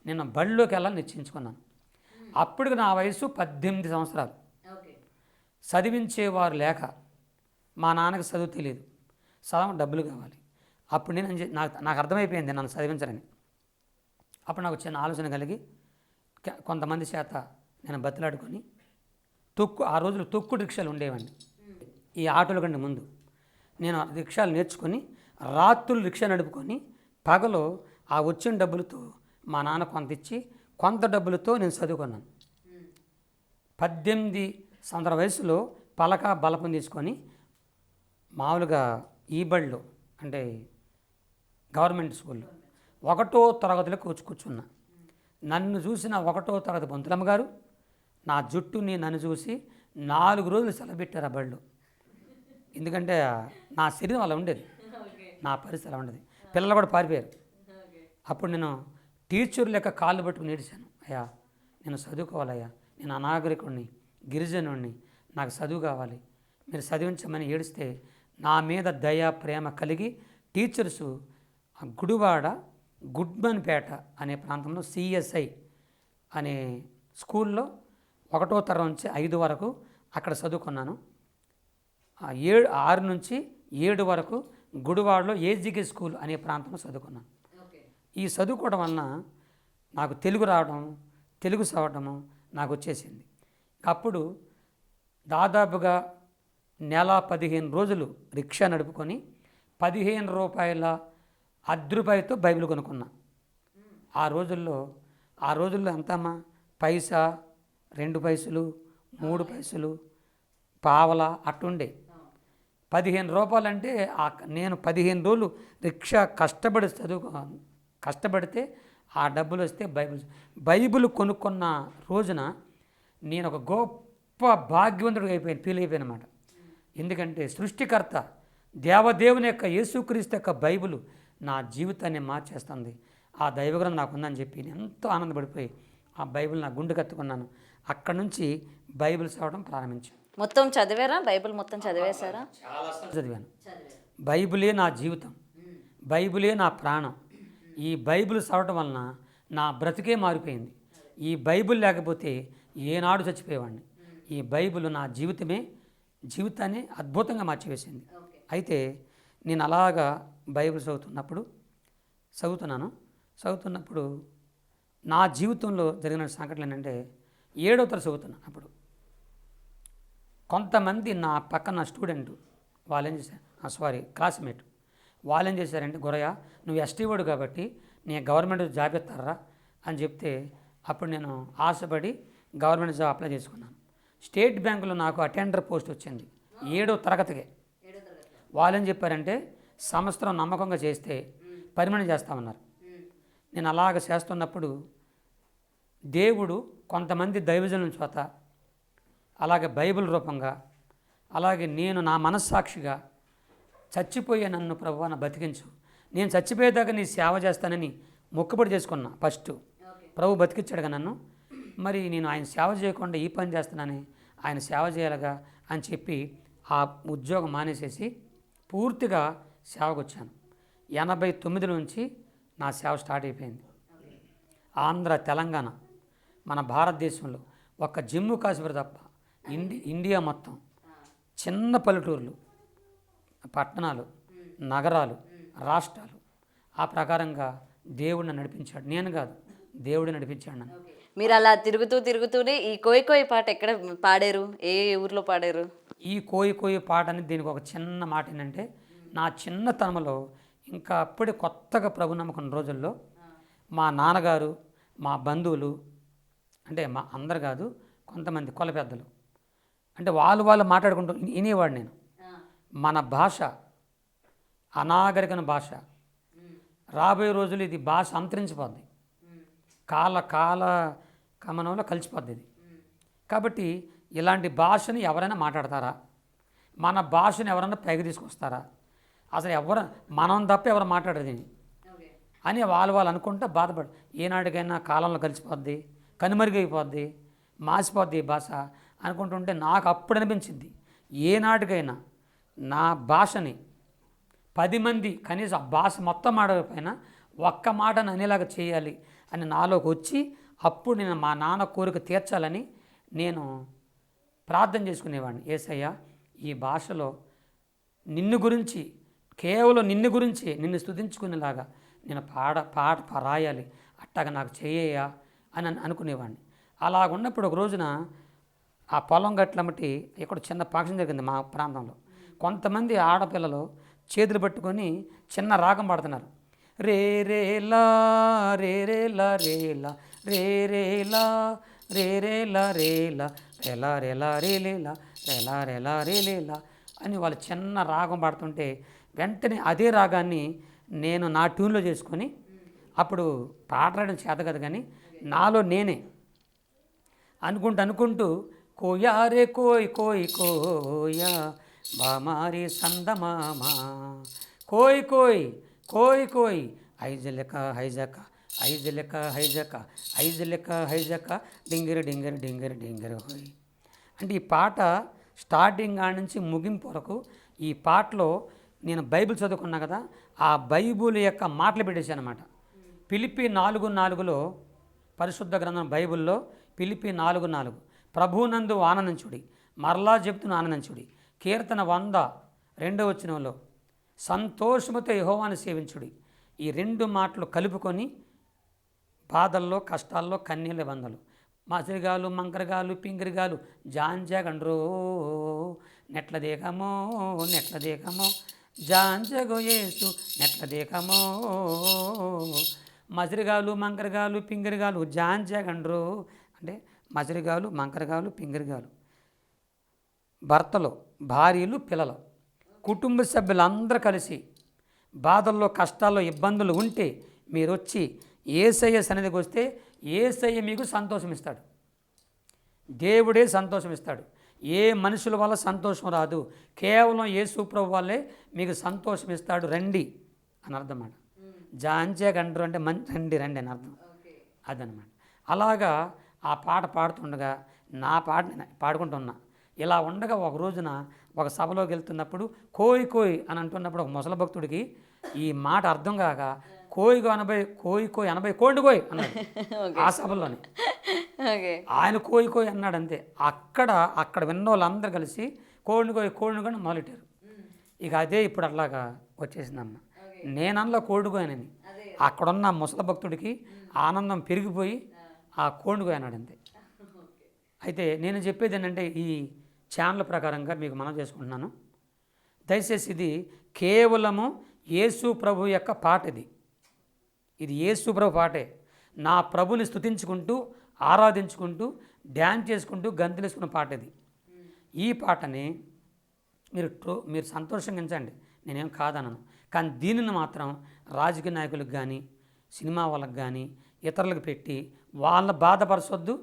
నేను బడిలోకి వెళ్ళాలని నిశ్చయించుకున్నాను. అప్పటికి నా వయసు 18 సంవత్సరాలు. చదివించేవారు లేక, మా నాన్నకి చదువు తెలియదు, చదవ డబ్బులు కావాలి. అప్పుడు నాకు అర్థమైపోయింది నన్ను చదివించరని. అప్పుడు నాకు చిన్న ఆలోచన కలిగి కొంతమంది చేత నేను బతిలాడుకొని ఆ రోజులు తొక్కుడు రిక్షాలు ఉండేవండి. ఈ ఆటోల కంటే ముందు నేను రిక్షాలు నేర్చుకొని రాత్రులు రిక్షా నడుపుకొని పగలు ఆ వచ్చిన డబ్బులతో మా నాన్న కొంత ఇచ్చి కొంత డబ్బులతో నేను చదువుకున్నాను. 18 సంవత్సరాల వయసులో పలక బలపం తీసుకొని మామూలుగా ఈ బడిలో అంటే గవర్నమెంట్ స్కూల్లో 1వ తరగతిలో కూర్చున్నా. నన్ను చూసిన 1వ తరగతి పంతులమ్మ గారు నా జుట్టుని నన్ను చూసి 4 రోజులు సెలవు పెట్టారు ఆ బడిలో. ఎందుకంటే నా శరీరం అలా ఉండేది, నా పరిస్థితి అలా ఉండేది. పిల్లలు కూడా పారిపోయారు. అప్పుడు నేను టీచర్ లెక్క కాళ్ళు పట్టుకుని ఏడిచాను, అయ్యా నేను చదువుకోవాలయ్యా, నేను అనాగరికుడిని, గిరిజనుడిని, నాకు చదువు కావాలి, మీరు చదివించమని ఏడిస్తే నా మీద దయ ప్రేమ కలిగి టీచర్సు గుడివాడ గుడ్మన్పేట అనే ప్రాంతంలో CSI అనే స్కూల్లో 1వ తరగతి నుంచి 5 వరకు అక్కడ చదువుకున్నాను. 6 నుంచి 7 వరకు గుడివాడలో AGK స్కూల్ అనే ప్రాంతంలో చదువుకున్నాను. ఈ చదువుకోవడం వలన నాకు తెలుగు రావడం, తెలుగు చదవడము నాకు వచ్చేసింది. అప్పుడు దాదాపుగా నెల 15 రోజులు రిక్షా నడుపుకొని 15 రూపాయల రూపాయలతో బైబిల్ కొనుక్కున్నా. ఆ రోజుల్లో ఎంతమ్మా, పైసా, 2 పైసలు, 3 పైసలు, పావలా అట్టుండే. 15 రూపాయలంటే నేను 15 రోజులు రిక్షా కష్టపడితే ఆ డబ్బులు వస్తే బైబిల్ కొనుక్కున్న రోజున నేను ఒక గొప్ప భాగ్యవంతుడిగా ఫీల్ అయిపోయాను అన్నమాట. ఎందుకంటే సృష్టికర్త దేవదేవుని యొక్క యేసుక్రీస్తు యొక్క బైబిల్ నా జీవితాన్ని మార్చేస్తుంది. ఆ దైవగ్రంథం నాకుందని చెప్పి నేను ఎంతో ఆనందపడిపోయి ఆ బైబిల్ నా గుండె కత్తుకున్నాను. అక్కడి నుంచి బైబిల్ చదవడం ప్రారంభించాను. మొత్తం చదివారా? బైబిల్ మొత్తం చదివేశారా? చాలాసార్లు చదివాను. బైబిలే నా జీవితం, బైబిలే నా ప్రాణం. ఈ బైబిల్ చదవడం వలన నా బ్రతికే మారిపోయింది. ఈ బైబిల్ లేకపోతే ఏనాడు చచ్చిపోయేవాడిని. ఈ బైబిల్ నా జీవితాన్ని అద్భుతంగా మార్చివేసింది. అయితే నేను అలాగా బైబిల్ చదువుతున్నప్పుడు నా జీవితంలో జరిగిన సంఘటనలు ఏంటంటే 7వ తరగతి చదువుతున్నాను. అప్పుడు కొంతమంది నా పక్కన స్టూడెంట్ వాళ్ళేం చేశారు, క్లాస్మేట్ వాళ్ళేం చేశారంటే, గొరయ్య నువ్వు ST వాడు కాబట్టి నేను గవర్నమెంట్ జాబ్ ఇస్తారా అని చెప్తే అప్పుడు నేను ఆశపడి గవర్నమెంట్ జాబ్ అప్లై చేసుకున్నాను. స్టేట్ బ్యాంకులో నాకు అటెండర్ పోస్ట్ వచ్చింది 7వ తరగతికే. వాళ్ళేం చెప్పారంటే సంవత్సరం నమ్మకంగా చేస్తే పర్మనెంట్ చేస్తామన్నారు. నేను అలాగ చేస్తున్నప్పుడు దేవుడు కొంతమంది దైవజనుల చేత అలాగే బైబిల్ రూపంగా అలాగే నేను నా మనస్సాక్షిగా చచ్చిపోయే నన్ను ప్రభువా నా బతికించు, నేను చచ్చిపోయేదాకా నీ సేవ చేస్తానని మొక్కుబడి చేసుకున్నా. ఫస్ట్ ప్రభు బతికించాడుగా నన్ను, మరి నేను ఆయన సేవ చేయకుండా ఈ పని చేస్తున్నానని ఆయన సేవ చేయాలిగా అని చెప్పి ఆ ఉద్యోగం మానేసేసి పూర్తిగా సేవకు వచ్చాను. 89 నుంచి నా సేవ స్టార్ట్ అయిపోయింది. ఆంధ్ర, తెలంగాణ, మన భారతదేశంలో ఒక్క జమ్మూ కాశ్మీర్ తప్ప ఇండియా మొత్తం చిన్న పల్లెటూర్లు, పట్టణాలు, నగరాలు, రాష్ట్రాలు, ఆ ప్రకారంగా దేవుడిని నడిపించాడు. నేను కాదు, దేవుడు నడిపించాడు నన్ను. మీరు అలా తిరుగుతూనే ఈ కోయి కోయి పాట ఎక్కడ పాడారు? ఏ ఊర్లో పాడారు? ఈ కోయి కోయి పాట అని దీనికి ఒక చిన్న మాట ఏంటంటే, నా చిన్నతనంలో ఇంకా అప్పుడే కొత్తగా ప్రభు నమ్మకం రోజుల్లో మా నాన్నగారు, మా బంధువులు, అంటే మా అందరు కాదు, కొంతమంది కుల పెద్దలు, అంటే వాళ్ళు మాట్లాడుకుంటూ వినేవాడు నేను. మన భాష అనాగరికన భాష, రాబోయే రోజులు ఇది భాష అంతరించిపోద్ది, కాల గమనంలో కలిసిపోద్ది ఇది. కాబట్టి ఇలాంటి భాషని ఎవరైనా మాట్లాడతారా? మన భాషను ఎవరైనా పైకి తీసుకొస్తారా? అసలు మనం తప్ప ఎవరు మాట్లాడరు దీన్ని అని వాళ్ళు అనుకుంటా బాధపడు. ఏనాటికైనా కాలంలో కలిసిపోద్ది, కనుమరుగైపోద్ది, మాసిపోద్ది ఈ భాష అనుకుంటుంటే నాకు అప్పుడు అనిపించింది, ఏనాటికైనా నా భాషని 10 మంది కనీసం ఆ భాష మొత్తం మాడకపోయినా ఒక్క మాటను అనేలాగా చేయాలి అని నాలోకి వచ్చి, అప్పుడు నేను మా నాన్న కోరిక తీర్చాలని నేను ప్రార్థన చేసుకునేవాడిని. యేసయ్య, ఈ భాషలో నిన్ను గురించి, కేవలం నిన్ను గురించి, నిన్ను స్తుతించుకునేలాగా నేను పాట రాయాలి, అట్టగా నాకు చేయ్యా అని అనుకునేవాడిని. అలాగున్నప్పుడు ఒక రోజున ఆ పొలం గట్లమ్మటి ఇక్కడ చిన్న ఫంక్షన్ జరిగింది మా ప్రాంతంలో. కొంతమంది ఆడపిల్లలు చేతులు పట్టుకొని చిన్న రాగం పాడుతున్నారు. రే రే లా రే రే లా రే లా రే రే లా రే రే లా రే లా రేలా రేలా రే లేలా రేలా రేలా రే లేలా అని వాళ్ళు చిన్న రాగం పాడుతుంటే వెంటనే అదే రాగాన్ని నేను నా ట్యూన్లో చేసుకొని, అప్పుడు పాట రాయడం చేత కదా కానీ నాలో నేనే అనుకుంటూ కోయారే కోయ్ కోయ్ కోయా బామారి సందమామా కోయ్ కోయ్ కోయ్ కోయ్ ఐజలక హైజక ఐజలక హైజక ఐజలక హైజక డింగిరి డింగిరి డింగిరి డింగిరి హోయ్. అంటే ఈ పాట స్టార్టింగ్ కాడ నుంచి ముగింపు వరకు ఈ పాటలో నేను బైబిల్ చదువుకున్నా కదా, ఆ బైబిల్ యొక్క మాటలు పెట్టేశాను అనమాట. ఫిలిప్పీ 4:4లో పరిశుద్ధ గ్రంథం బైబిల్లో ఫిలిప్పీ 4:4 ప్రభునందు ఆనందించుడి, మరలా చెప్తున్న ఆనందించుడి. కీర్తన 100:2 సంతోషముతో యెహోవాను సేవించుడి. ఈ 2 మాటలు కలుపుకొని బాధల్లో, కష్టాల్లో, కన్నీళ్ళ బందలు, మసిరిగాలు, మంకరగాలు, పింగిరిగాలు, జాంజగండ్రో నెట్ల దేకమో జాంజగో యేసు నెట్ల దేకమో, మసిరిగాలు, మంకరగాలు, పింగిరిగాలు, జాంజగండ్రో అంటే మసిరిగాలు, మంకరగాలు, పింగిరిగాలు, భర్తలు, భార్యలు, పిల్లలు, కుటుంబ సభ్యులందరూ కలిసి బాధల్లో, కష్టాల్లో, ఇబ్బందులు ఉంటే మీరు వచ్చి యేసయ్య సన్నిధికి వస్తే యేసయ్య మీకు సంతోషం ఇస్తాడు. దేవుడే సంతోషం ఇస్తాడు. ఏ మనుషుల వల్ల సంతోషం రాదు, కేవలం యేసు ప్రభు వల్లే మీకు సంతోషం ఇస్తాడు. రండి అని అర్థం అన్నమాట. జాంజే గండ్రు అంటే రండి రండి అని అర్థం, అదనమాట. అలాగా ఆ పాట పాడుతుండగా నా పాట పాడుకుంటున్నా. ఇలా ఉండగా ఒక రోజున ఒక సభలోకి వెళ్తున్నప్పుడు కోయి కోయి అని అంటున్నప్పుడు ఒక ముసలి భక్తుడికి ఈ మాట అర్థం కాక కోయి 80 కోండి కోయి అన్నాడు ఆ సభలోనే. ఆయన కోయి కోయి అన్నాడు అంతే. అక్కడ విన్న వాళ్ళందరూ కలిసి కోడిని కోయి మొదలెట్టారు. ఇక అదే ఇప్పుడు అట్లాగా వచ్చేసిందమ్మ. నేనల్లా కోడికోయనని అక్కడున్న ముసలి భక్తుడికి ఆనందం పెరిగిపోయి ఆ కోడికోయి అన్నాడు అంతే. అయితే నేను చెప్పేది ఏంటంటే, ఈ ఛానల్ ప్రకారంగా మీకు మనం చేసుకుంటున్నాను, దయచేసి ఇది కేవలము యేసు ప్రభు యొక్క పాట. ఇది యేసు ప్రభు పాటే. నా ప్రభుని స్తుతించుకుంటూ, ఆరాధించుకుంటూ, డ్యాన్స్ చేసుకుంటూ, గంతులేసుకున్న పాట ఇది. ఈ పాటని మీరు సంతోషంగా ఉంచండి, నేనేం కాదనను. కానీ దీనిని మాత్రం రాజకీయ నాయకులకు కానీ, సినిమా వాళ్ళకి కానీ, ఇతరులకు పెట్టి వాళ్ళ బాధపరచొద్దు,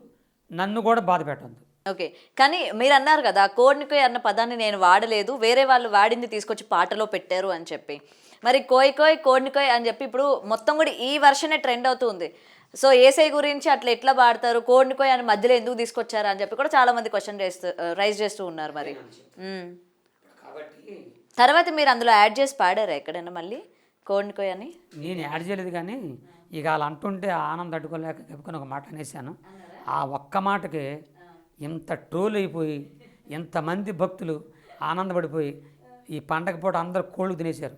నన్ను కూడా బాధ పెట్టద్దు. ఓకే, కానీ మీరు అన్నారు కదా కోడినికోయ్ అన్న పదాన్ని నేను వాడలేదు, వేరే వాళ్ళు వాడింది తీసుకొచ్చి పాటలో పెట్టారు అని చెప్పి. మరి కోయ్ కోయ్ కోడినికోయ్ అని చెప్పి ఇప్పుడు మొత్తం కూడా ఈ వర్షనే ట్రెండ్ అవుతుంది. సో ఏసై గురించి అట్లా ఎట్లా పాడతారు, కోడినికోయ్ అని మధ్యలో ఎందుకు తీసుకొచ్చారు అని చెప్పి కూడా చాలా మంది క్వశ్చన్ రైజ్ చేస్తూ ఉన్నారు. మరి తర్వాత మీరు అందులో యాడ్ చేసి పాడారా ఎక్కడైనా మళ్ళీ కోడికోయ్ అని నేను యాడ్ చేయలేదు కానీ ఇక వాళ్ళు అంటుంటే ఆనందం అడ్డుకోలేక చెప్పుకొని ఒక మాట అనేసాను. ఆ ఒక్క మాటకే ఇంత ట్రోల్ అయిపోయి ఎంతమంది భక్తులు ఆనందపడిపోయి ఈ పండగ పూట అందరూ కోళ్ళు తినేశారు.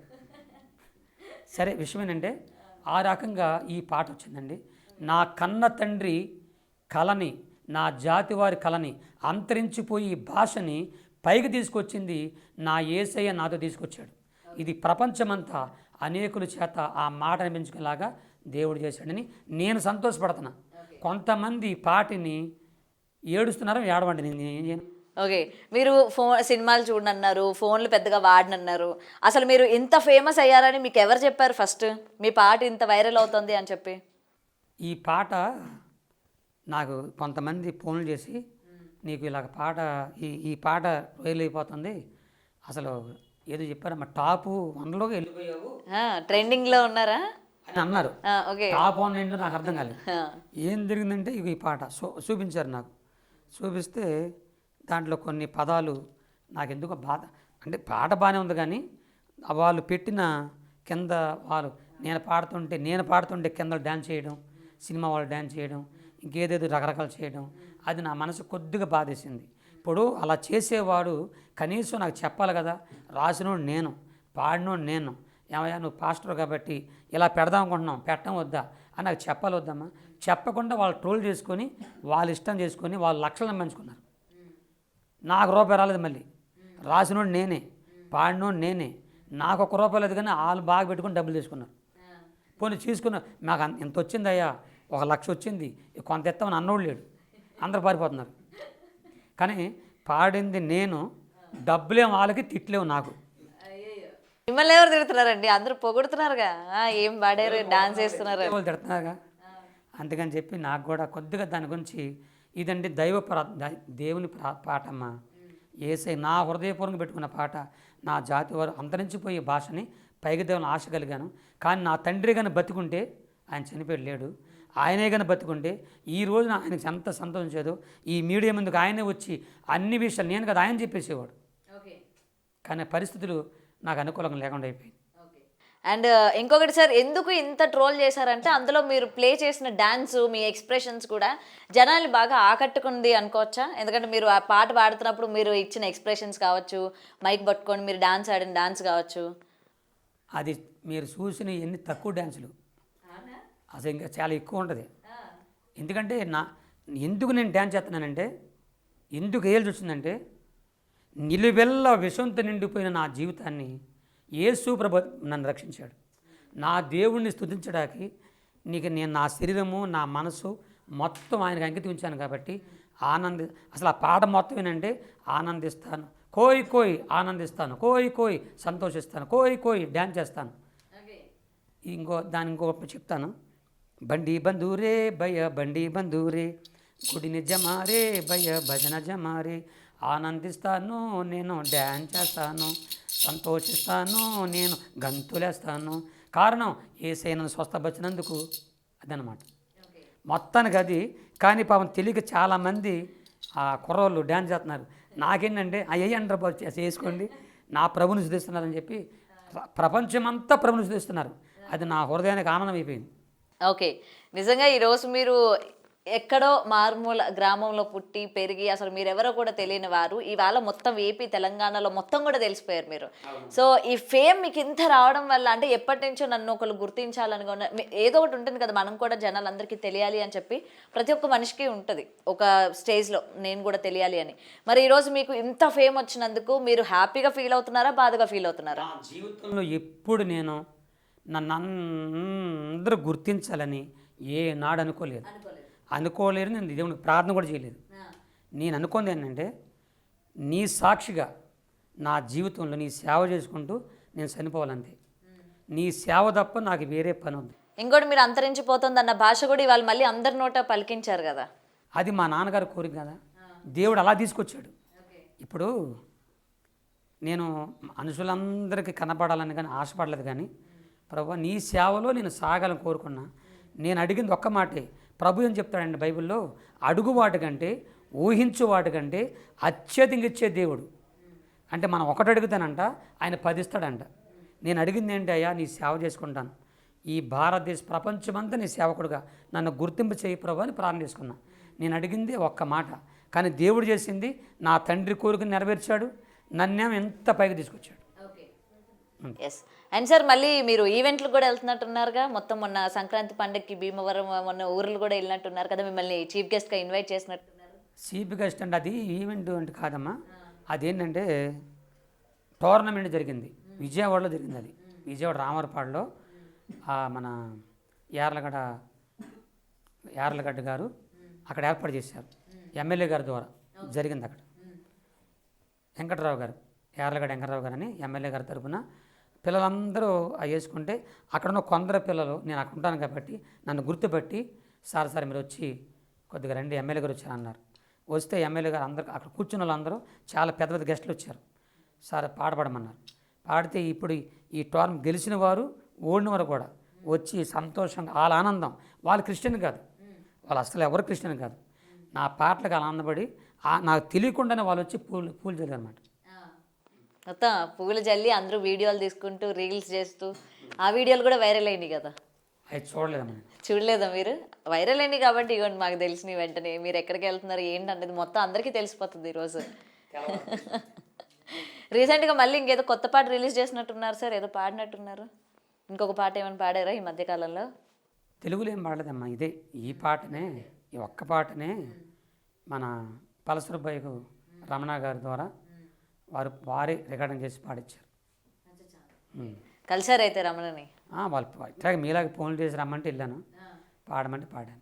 సరే, విషయం ఏంటంటే ఆ రకంగా ఈ పాట వచ్చిందండి. నా కన్న తండ్రి కళని, నా జాతి వారి కళని, అంతరించిపోయి ఈ భాషని పైకి తీసుకొచ్చింది నా యేసయ్య నాతో తీసుకొచ్చాడు. ఇది ప్రపంచమంతా అనేకుల చేత ఆ మాట అనిపించుకునేలాగా దేవుడు చేశాడని నేను సంతోషపడుతున్నా. కొంతమంది పాటిని ఏడుస్తున్నారు, ఏడవండి నేను ఏం చేయను. ఓకే, మీరు సినిమాలు చూడనన్నారు, ఫోన్లు పెద్దగా వాడనన్నారు. అసలు మీరు ఇంత ఫేమస్ అయ్యారని మీకు ఎవరు చెప్పారు ఫస్ట్? మీ పాట ఇంత వైరల్ అవుతుంది అని చెప్పి. ఈ పాట నాకు కొంతమంది ఫోన్లు చేసి, నీకు ఇలాగ పాట ఈ పాట వైరల్ అయిపోతుంది, అసలు ఏదో చెప్పారమ్మా, టాప్ 100లోకి వెళ్ళిపోయావు, ట్రెండింగ్లో ఉన్నారా అని అన్నారు. ఓకే, టాప్ 1 ఏంటో నాకు అర్థం కాలేదు. ఏం జరిగిందంటే ఇక ఈ పాట చూపించారు నాకు. చూపిస్తే దాంట్లో కొన్ని పదాలు నాకు ఎందుకో బాధ, అంటే పాట బాగానే ఉంది కానీ వాళ్ళు పెట్టిన కింద వాళ్ళు నేను పాడుతుంటే కింద డ్యాన్స్ చేయడం, సినిమా వాళ్ళు డ్యాన్స్ చేయడం, ఇంకేదేదో రకరకాలు చేయడం, అది నా మనసు కొద్దిగా బాధేసింది. ఇప్పుడు అలా చేసేవాడు కనీసం నాకు చెప్పాలి కదా. రాసినోడు నేను, పాడినోడు నేను, ఏమయ్యా నువ్వు పాస్టర్ కాబట్టి ఇలా పెడదాం అనుకుంటున్నాం, పెట్టడం వద్దా అని నాకు చెప్పాలి వద్దమ్మా. చెప్పకుండా వాళ్ళు ట్రోల్ చేసుకొని వాళ్ళు ఇష్టం చేసుకొని వాళ్ళు లక్షలను పెంచుకున్నారు. నాకు రూపాయి రాలేదు. మళ్ళీ రాసినోడు నేనే, పాడినోడు నేనే, నాకు ₹1 లేదు కానీ వాళ్ళు బాగా పెట్టుకొని డబ్బులు తీసుకున్నారు. పోనీ తీసుకున్నారు, నాకు ఎంత వచ్చిందయ్యా, 1,00,000 వచ్చింది, కొంత ఎత్తామని అన్నోడు లేడు, అందరు పారిపోతున్నారు. కానీ పాడింది నేను, డబ్బులేం వాళ్ళకి, తిట్లేవు నాకు. మిమ్మల్ని ఎవరు తిడుతున్నారండి? అందరూ పొగుడుతున్నారుగా, ఏం పాడారు, డాన్స్ చేస్తున్నారు, వాళ్ళు తిడుతున్నారుగా. అందుకని చెప్పి నాకు కూడా కొద్దిగా దాని గురించి ఇదండి దేవుని పాటమ్మా, యేసయ్య నా హృదయపూర్వకంగా పెట్టుకున్న పాట. నా జాతి వారు అంతరించిపోయే భాషని పైకి దేవుని ఆశ కలిగాను. కానీ నా తండ్రి కానీ బతికుంటే, ఆయన చనిపోయి లేడు, ఆయనే కానీ బతికుంటే ఈ రోజున ఆయనకి ఎంత సంతోషించేదో. ఈ మీడియా ముందుకు ఆయనే వచ్చి అన్ని విషయాలు నేను కదా ఆయన చెప్పేసేవాడు. కానీ పరిస్థితులు నాకు అనుకూలంగా లేకుండా అయిపోయింది. అండ్ ఇంకొకటి సార్, ఎందుకు ఇంత ట్రోల్ చేశారంటే అందులో మీరు ప్లే చేసిన డ్యాన్స్, మీ ఎక్స్ప్రెషన్స్ కూడా జనాల్ని బాగా ఆకట్టుకుంది అనుకోవచ్చా? ఎందుకంటే మీరు ఆ పాట పాడుతున్నప్పుడు మీరు ఇచ్చిన ఎక్స్ప్రెషన్స్ కావచ్చు, మైక్ పట్టుకొని మీరు డాన్స్ ఆడిన డాన్స్ కావచ్చు, అది మీరు చూసిన ఎన్ని తక్కువ డ్యాన్సులు, అసలు ఇంకా చాలా ఎక్కువ ఉంటుంది. ఎందుకంటే ఎందుకు నేను డ్యాన్స్ చేస్తున్నానంటే, ఎందుకు వేయాల్సి వచ్చిందంటే, నిలువెల్ల విషంతో నిండిపోయిన నా జీవితాన్ని యేసు ప్రభు నన్ను రక్షించాడు. నా దేవుణ్ణి స్తుతించడానికి నేను నా శరీరము, నా మనసు మొత్తం ఆయనకు అంకితం ఉంచాను కాబట్టి అసలు ఆ పాట మొత్తం ఏంటంటే, ఆనందిస్తాను కోయి కోయి, ఆనందిస్తాను కోయి కోయి, సంతోషిస్తాను కోయి కోయి, డ్యాన్స్ చేస్తాను. ఇంకో చెప్తాను. బండి బందూరే భయ బండి బందూరే, గుడిని జమారే భయ భజన జమారే, ఆనందిస్తాను నేను డ్యాన్స్ చేస్తాను, సంతోషిస్తాను నేను గంతులేస్తాను. కారణం యేసయ్య నన్ను స్వస్థపరిచినందుకు, అదనమాట మొత్తానికి అది. కానీ పాపం తెలియక చాలామంది ఆ కుర్రోళ్ళు డ్యాన్స్ చేస్తున్నారు. నాకేంటంటే అయ్యండ్ర చేసుకోండి, నా ప్రభుని శుద్ధిస్తున్నారని చెప్పి ప్రపంచమంతా ప్రభుని శుద్ధిస్తున్నారు. అది నా హృదయానికి ఆనందం అయిపోయింది. ఓకే, నిజంగా ఈరోజు మీరు ఎక్కడో మారుమూల గ్రామంలో పుట్టి పెరిగి అసలు మీరెవరో కూడా తెలియని వారు ఇవాళ మొత్తం ఏపీ తెలంగాణలో మొత్తం కూడా తెలిసిపోయారు మీరు. సో ఈ ఫేమ్ మీకు ఇంత రావడం వల్ల, అంటే ఎప్పటి నుంచో నన్ను ఒకరు గుర్తించాలని ఏదో ఒకటి ఉంటుంది కదా, మనం కూడా జనాలందరికీ తెలియాలి అని చెప్పి ప్రతి ఒక్క మనిషికి ఉంటుంది ఒక స్టేజ్లో, నేను కూడా తెలియాలి అని. మరి ఈరోజు మీకు ఇంత ఫేమ్ వచ్చినందుకు మీరు హ్యాపీగా ఫీల్ అవుతున్నారా, బాధగా ఫీల్ అవుతున్నారా? నా జీవితంలో ఎప్పుడు నేను నన్ను అందరూ గుర్తించాలని ఏనాడు అనుకోలేదు. నేను దేవునికి ప్రార్థన కూడా చేయలేదు. నేను అనుకుంది ఏంటంటే, నీ సాక్షిగా నా జీవితంలో నీ సేవ చేసుకుంటూ నేను చనిపోవాలంతే. నీ సేవ తప్ప నాకు వేరే పని ఉంది. ఇంకోటి, మీరు అంతరించిపోతుంది అన్న భాష కూడా ఇవాళ మళ్ళీ అందరి నోట పలికించారు కదా. అది మా నాన్నగారు కోరిక కదా, దేవుడు అలా తీసుకొచ్చాడు. ఇప్పుడు నేను మనుషులందరికీ కనపడాలని కానీ ఆశపడలేదు. కానీ ప్రభు నీ సేవలో నేను సాగాలని కోరుకున్నా. నేను అడిగింది ఒక్క మాటే. ప్రభు ఏం చెప్తాడండి బైబిల్లో, అడుగు వాటికంటే ఊహించు వాటికంటే అత్యధికంగా ఇచ్చే దేవుడు. అంటే మనం ఒకటి అడుగుతానంట, ఆయన 10 ఇస్తాడంట. నేను అడిగింది ఏంటి అయ్యా, నీ సేవ చేసుకుంటాను, ఈ భారతదేశ ప్రపంచమంతా నీ సేవకుడుగా నన్ను గుర్తింపు చేయి ప్రభు అని ప్రార్థన చేసుకున్నా. నేను అడిగింది ఒక్క మాట, కానీ దేవుడు చేసింది నా తండ్రి కోరికను నెరవేర్చాడు, నన్నేమో ఎంత పైకి తీసుకొచ్చాడు. ఎస్. అండ్ సార్ మళ్ళీ మీరు ఈవెంట్లు కూడా వెళ్తున్నట్టున్నారుగా, మొత్తం మొన్న సంక్రాంతి పండగకి భీమవరం మొన్న ఊర్లు కూడా వెళ్ళినట్టున్నారు కదా, మిమ్మల్ని చీఫ్ గెస్ట్గా ఇన్వైట్ చేసినట్టున్నారు. చీఫ్ గెస్ట్ అంటే అది ఈవెంట్ అంటే కాదమ్మా, అదేంటంటే టోర్నమెంట్ జరిగింది, విజయవాడలో జరిగింది. అది విజయవాడ రామవరపాడులో మన యార్లగడ్డ గారు అక్కడ ఏర్పాటు చేశారు, ఎమ్మెల్యే గారి ద్వారా జరిగింది. అక్కడ వెంకటరావు గారు, యార్లగడ్డ వెంకటరావు గారు అని ఎమ్మెల్యే గారి తరఫున పిల్లలందరూ అవి వేసుకుంటే అక్కడ ఉన్న కొందరు పిల్లలు, నేను అక్కడ ఉంటాను కాబట్టి నన్ను గుర్తుపెట్టి, సార్ మీరు వచ్చి కొద్దిగా రండి, ఎమ్మెల్యే గారు వచ్చారు అన్నారు. వస్తే ఎమ్మెల్యే గారు అందరూ అక్కడ కూర్చున్న వాళ్ళందరూ చాలా పెద్ద పెద్ద గెస్టులు వచ్చారు. సార్ పాడమన్నారు. పాడితే ఇప్పుడు ఈ టోర్నమెంట్ గెలిచిన వారు ఓడిన వారు కూడా వచ్చి సంతోషంగా, వాళ్ళ ఆనందం, వాళ్ళు క్రిస్టియన్ కాదు, వాళ్ళు అసలు ఎవరు క్రిస్టియన్ కాదు, నా పాటలకు ఆనందపడి నాకు తెలియకుండానే వాళ్ళు వచ్చి పూలు చల్లారు అన్నమాట. మొత్తం పువ్వులు జల్లి అందరూ వీడియోలు తీసుకుంటూ రీల్స్ చేస్తూ, ఆ వీడియోలు కూడా వైరల్ అయినాయి కదా. అది చూడలేదమ్మా. చూడలేదా మీరు? వైరల్ అయినాయి కాబట్టి ఇవ్వండి మాకు తెలిసిన వెంటనే మీరు ఎక్కడికి వెళ్తున్నారు ఏంటనేది మొత్తం అందరికీ తెలిసిపోతుంది ఈరోజు. రీసెంట్గా మళ్ళీ ఇంకేదో కొత్త పాట రిలీజ్ చేసినట్టున్నారు సార్, ఏదో పాడినట్టున్నారు. ఇంకొక పాట ఏమైనా పాడారా ఈ మధ్యకాలంలో? తెలుగులో ఏం పాడలేదమ్మా, ఇదే ఈ పాటనే, ఈ ఒక్క పాటనే మన పలసరుబాయికు రమణ గారి ద్వారా వారే రికార్డింగ్ చేసి పాడించారు. కలిసారు అయితే రమణని? వాళ్ళు ఇట్లాగే మీలాగా ఫోన్లు చేసి రమ్మంటే వెళ్ళాను, పాడమంటే పాడాను.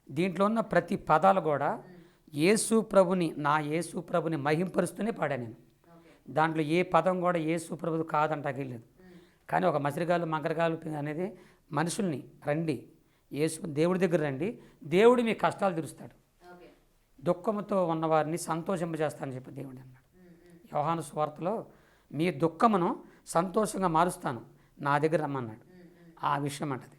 దీంట్లో ఉన్న ప్రతి పదాలు కూడా యేసు ప్రభుని మహింపరుస్తూనే పాడాను నేను. దాంట్లో ఏ పదం కూడా యేసు ప్రభుది కాదంటాకే లేదు. కానీ ఒక మసిరిగాలు మంకరగాలు అనేది మనుషుల్ని రండి, దేవుడి దగ్గర రండి, దేవుడు మీ కష్టాలు తీరుస్తాడు, దుఃఖముతో ఉన్నవారిని సంతోషింపజేస్తానని చెప్పి దేవుడు అన్నాడు. యోహాను సువార్తలో మీ దుఃఖమును సంతోషంగా మారుస్తాను, నా దగ్గర రమ్మన్నాడు. ఆ విషయం అంటది.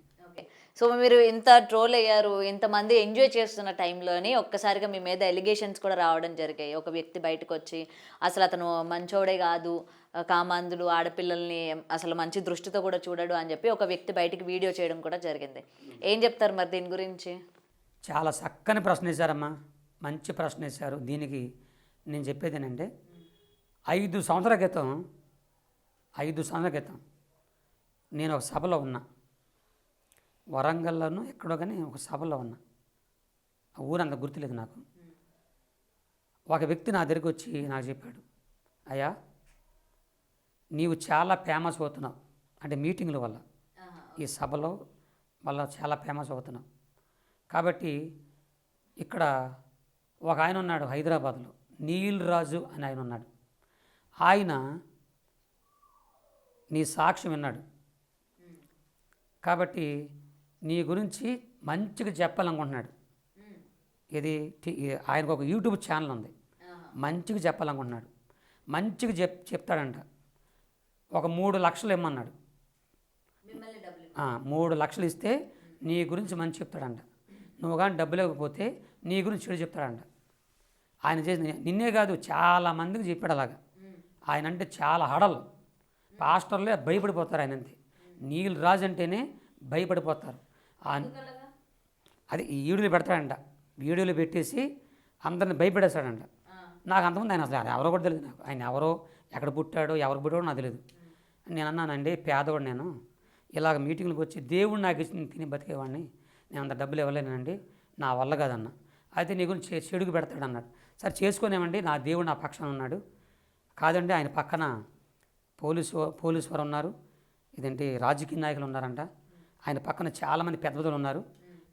సో మీరు ఇంత ట్రోల్ అయ్యారు, ఇంతమంది ఎంజాయ్ చేస్తున్న టైంలోని ఒక్కసారిగా మీ మీద ఎలిగేషన్స్ కూడా రావడం జరిగాయి. ఒక వ్యక్తి బయటకు వచ్చి అసలు అతను మంచోడే కాదు, కామాంధులు ఆడపిల్లల్ని అసలు మంచి దృష్టితో కూడా చూడడు అని చెప్పి ఒక వ్యక్తి బయటికి వీడియో చేయడం కూడా జరిగింది. ఏం చెప్తారు మరి దీని గురించి? చాలా చక్కని ప్రశ్న వేశారమ్మా, మంచి ప్రశ్న వేశారు. దీనికి నేను చెప్పేది ఏంటంటే 5 సంవత్సరాల క్రితం నేను ఒక సభలో ఉన్నా, వరంగల్లోనూ ఎక్కడో కానీ ఒక సభలో ఉన్నా, ఆ ఊరంత గుర్తులేదు నాకు. ఒక వ్యక్తి నా దగ్గరికి వచ్చి నాకు చెప్పాడు, అయ్యా నీవు చాలా ఫేమస్ అవుతున్నావు, అంటే మీటింగ్ల వల్ల, ఈ సభలో వల్ల చాలా ఫేమస్ అవుతున్నావు కాబట్టి ఇక్కడ ఒక ఆయన ఉన్నాడు హైదరాబాద్లో, నీల్ రాజు అని ఆయన ఉన్నాడు, ఆయన నీ సాక్ష్యం విన్నాడు కాబట్టి నీ గురించి మంచిగా చెప్పాలనుకుంటున్నాడు. ఇది ఆయనకు ఒక యూట్యూబ్ ఛానల్ ఉంది, మంచిగా చెప్పాలనుకుంటున్నాడు, మంచిగా చెప్తాడంట. ఒక 3 లక్షలు ఇమ్మన్నాడు, 3 లక్షలు ఇస్తే నీ గురించి మంచి చెప్తాడంట. నువ్వు కానీ డబ్బులు ఇవ్వకపోతే నీ గురించి చెడు చెప్తాడంట. ఆయన చేసి నిన్నే కాదు చాలామందికి చెప్పాడు అలాగా. ఆయన అంటే చాలా హడలు, పాస్టర్లే భయపడిపోతారు ఆయన అంతే. నీల్ రాజు అంటేనే భయపడిపోతారు. అది ఈ వీడియోలు పెడతాడంట, వీడియోలు పెట్టేసి అందరిని భయపెడేస్తాడంట. నాకు అంతమంది ఆయన అసలు ఎవరో కూడా తెలియదు, నాకు ఆయన ఎవరో, ఎక్కడ పుట్టాడో, ఎవరు పుట్టాడో నాకు తెలియదు. నేను అన్నానండి, పేదవాడు నేను, ఇలాగ మీటింగ్లకు వచ్చి దేవుడు నాకు ఇచ్చి తిని బతికేవాడిని, నేను అంత డబ్బులు ఇవ్వలేనండి, నా వల్ల కాదన్నా. అయితే నీ గురించి చెడుగు పెడతాడు అన్నాడు. సరే చేసుకునేమండి, నా దేవుడు నా పక్షాన ఉన్నాడు. కాదండి ఆయన పక్కన పోలీసు వారు ఉన్నారు, ఇదేంటి రాజకీయ నాయకులు ఉన్నారంట, ఆయన పక్కన చాలామంది పెద్దలు ఉన్నారు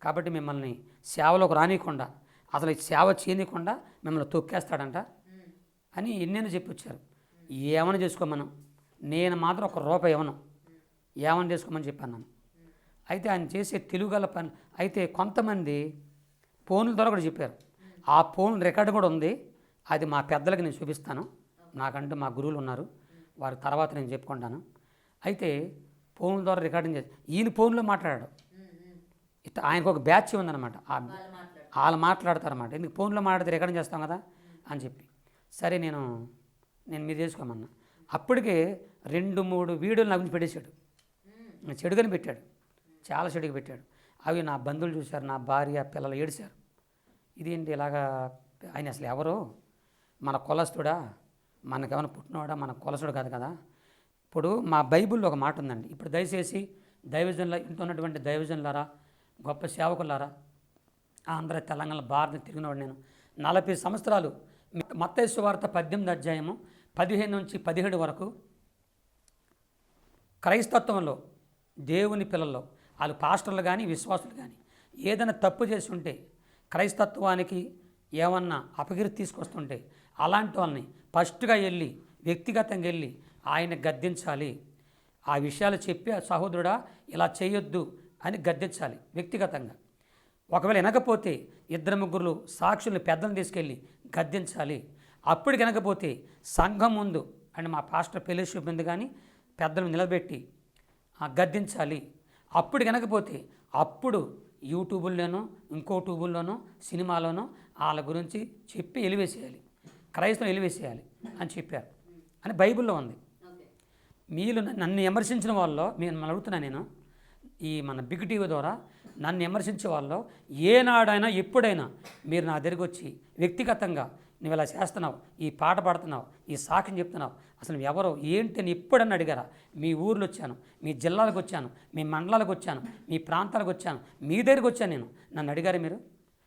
కాబట్టి మిమ్మల్ని సేవలోకి రానియకుండా, అసలు సేవ చేయనీయకుండా మిమ్మల్ని తొక్కేస్తాడంట అని ఎన్నెన్నో చెప్పి వచ్చారు. ఏమని చేసుకోమను, నేను మాత్రం ₹1 ఇవ్వను, ఏమని చేసుకోమని చెప్పాను. అయితే ఆయన చేసే తెలుగుగల పని అయితే కొంతమంది ఫోన్ల ద్వారా కూడా చెప్పారు. ఆ ఫోన్ రికార్డు కూడా ఉంది, అది మా పెద్దలకి నేను చూపిస్తాను, నాకంటూ మా గురువులు ఉన్నారు, వారి తర్వాత నేను చెప్పుకుంటాను. అయితే ఫోన్ల ద్వారా రికార్డింగ్ చేసి ఈయన ఫోన్లో మాట్లాడాడు. ఇట్లా ఆయనకు ఒక బ్యాచ్ ఉందన్నమాట, వాళ్ళు మాట్లాడతారన్నమాట. ఎందుకు ఫోన్లో మాట్లాడితే రికార్డింగ్ చేస్తాం కదా అని చెప్పి, సరే నేను మీరు చేసుకోమన్నా. అప్పటికే 2-3 వీడియోలు నాకు పెట్టేశాడు, చెడుగాని పెట్టాడు, చాలా చెడుగా పెట్టాడు. అవి నా బంధువులు చూశారు, నా భార్య పిల్లలు ఏడిశారు. ఇదేంటి ఇలాగా, ఆయన అసలు ఎవరో, మన కులస్తుడా, మనకేమైనా పుట్టినవాడా, మన కులస్తుడు కాదు కదా. ఇప్పుడు మా బైబిల్లో ఒక మాట ఉందండి. ఇప్పుడు దయచేసి దైవజనుల ఇంట్లో ఉన్నటువంటి దైవజనులారా, గొప్ప సేవకులారా, ఆంధ్ర తెలంగాణ భారత తిరిగినవాడు నేను 40 సంవత్సరాలు. మత్తయి సువార్త 18 అధ్యాయము 15 నుంచి 17 వరకు క్రైస్తత్వంలో దేవుని పిల్లల్లో వాళ్ళు పాస్టర్లు కానీ విశ్వాసులు కానీ ఏదైనా తప్పు చేసి ఉంటే, క్రైస్తత్వానికి ఏమన్నా అపకీర్తి తీసుకొస్తుంటే అలాంటి వాళ్ళని ఫస్ట్గా వెళ్ళి వ్యక్తిగతంగా వెళ్ళి ఆయన గద్దించాలి. ఆ విషయాలు చెప్పి సహోదరుడా ఇలా చేయొద్దు అని గద్దించాలి వ్యక్తిగతంగా. ఒకవేళ వినకపోతే 2-3 సాక్షుల్ని పెద్దలను తీసుకెళ్ళి గద్దించాలి. అప్పుడు వినకపోతే సంఘం ముందు అంటే మా పాస్టర్ ఫెలోషిప్ ముందు కానీ పెద్దలను నిలబెట్టి గద్దించాలి. అప్పుడు వినకపోతే అప్పుడు యూట్యూబుల్లోనో ఇంకో ట్యూబుల్లోనో సినిమాలోనో వాళ్ళ గురించి చెప్పి ఎలివేసేయాలి, క్రైస్తవులు ఎలివేసేయాలి అని చెప్పారు అని బైబిల్లో ఉంది. మీరు నన్ను విమర్శించిన వాళ్ళలో నేను అడుగుతున్నా, నేను ఈ మన బిగ్ టీవీ ద్వారా నన్ను విమర్శించే వాళ్ళు ఏనాడైనా ఎప్పుడైనా మీరు నా దగ్గరికి వచ్చి వ్యక్తిగతంగా నువ్వు ఇలా చేస్తున్నావు, ఈ పాట పాడుతున్నావు, ఈ సాక్ష్యం చెప్తున్నావు, అసలు నువ్వు ఎవరో ఏంటి అని ఎప్పుడన్నా అడిగారా? మీ ఊర్లో వచ్చాను, మీ జిల్లాలకు వచ్చాను, మీ మండలాలకు వచ్చాను, మీ ప్రాంతాలకు వచ్చాను, మీ దగ్గరికి వచ్చాను నేను. నన్ను అడిగారు మీరు?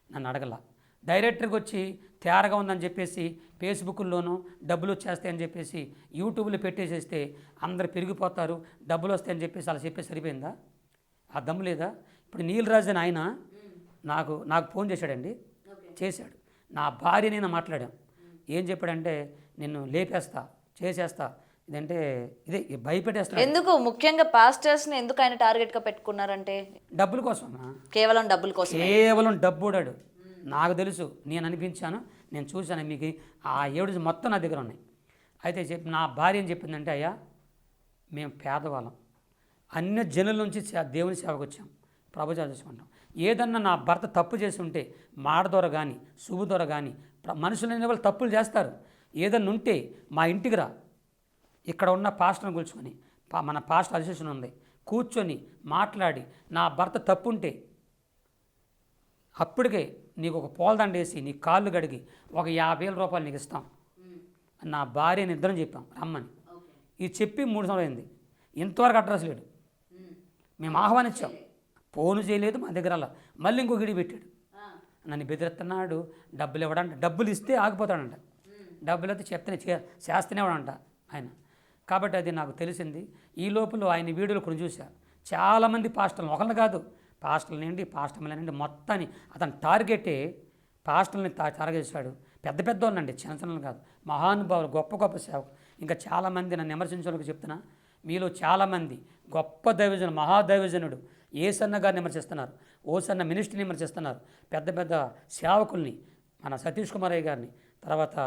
నన్ను అడగల. డైరెక్టర్కి వచ్చి తేరగా ఉందని చెప్పేసి ఫేస్బుక్లోనూ డబ్బులు వచ్చేస్తాయని చెప్పేసి యూట్యూబ్లో పెట్టేసేస్తే అందరు పెరిగిపోతారు, డబ్బులు వస్తాయని చెప్పేసి అలా చెప్పేసి సరిపోయిందా? ఆ దమ్ము లేదా? ఇప్పుడు నీలరాజు అని ఆయన నాకు ఫోన్ చేశాడండి, చేశాడు. నా భార్య నేను మాట్లాడాం. ఏం చెప్పాడంటే నిన్ను లేపేస్తా, చేసేస్తా, ఇదంటే ఇదే భయపెట్టేస్తా. ఎందుకు ముఖ్యంగా పాస్టర్స్ని ఎందుకు ఆయన టార్గెట్గా పెట్టుకున్నారంటే? డబ్బుల కోసం, కేవలం డబ్బుల కోసం, కేవలం డబ్బుడాడు. నాకు తెలుసు, నేను అనిపించాను, నేను చూశాను. మీకు ఆ 7 మొత్తం నా దగ్గర ఉన్నాయి. అయితే నా భార్య ఏం చెప్పిందంటే, అయ్యా మేము పేదవాళ్ళం, అన్ని జనుల నుంచి దేవుని సేవకు వచ్చాం, ప్రభు చేసుకుంటాం. ఏదన్నా నా భర్త తప్పు చేసి ఉంటే మాట ద్వారా కానీ శుభ ద్వారా కానీ మనుషులైన వాళ్ళు తప్పులు చేస్తారు. ఏదన్నా ఉంటే మా ఇంటికి రా, ఇక్కడ ఉన్న పాస్టర్ని కూర్చుకొని మన పాస్టర్ అసోసియేషన్ ఉంది, కూర్చొని మాట్లాడి నా భర్త తప్పు ఉంటే అప్పటికే నీకు ఒక పూలదండ వేసి నీ కాళ్ళు కడిగి ఒక 50,000 రూపాయలు నీకు ఇస్తాం. నా భార్యని ఇద్దరం చెప్పాం రమ్మని. ఇది చెప్పి 3 సంవత్సరాలు అయింది, ఇంతవరకు అడ్రస్ లేడు. మేము ఆహ్వానించాం, ఫోను చేయలేదు, మా దగ్గర అలా. మళ్ళీ ఇంకో గిడి పెట్టాడు, నన్ను బెదిరిస్తున్నాడు, డబ్బులు ఇవ్వడంట. డబ్బులు ఇస్తే ఆగిపోతాడంట, డబ్బులు అయితే చెప్తే చేస్తూనే వాడంట ఆయన. కాబట్టి అది నాకు తెలిసింది. ఈ లోపల ఆయన వీడియోలు కొన్ని చూశారు. చాలామంది పాస్టర్లు, ఒకళ్ళు కాదు, పాస్టర్లనండి పాస్టర్లనండి మొత్తాన్ని అతను టార్గెటే పాస్టర్ని టార్గెట్ చేశాడు. పెద్ద పెద్ద వాళ్ళండి, చిన్న చిన్నలు కాదు, మహానుభావులు, గొప్ప గొప్ప సేవకు. ఇంకా చాలామంది నన్ను విమర్శించడానికి చెప్తున్నా, మీలో చాలామంది గొప్ప దైవజనుడు, మహాదైవజనుడు ఏసన్న గారిని విమర్శిస్తున్నారు, ఓసన్న మినిస్ట్రీని విమర్శిస్తున్నారు, పెద్ద పెద్ద సేవకుల్ని, మన సతీష్ కుమార్ గారిని, తర్వాత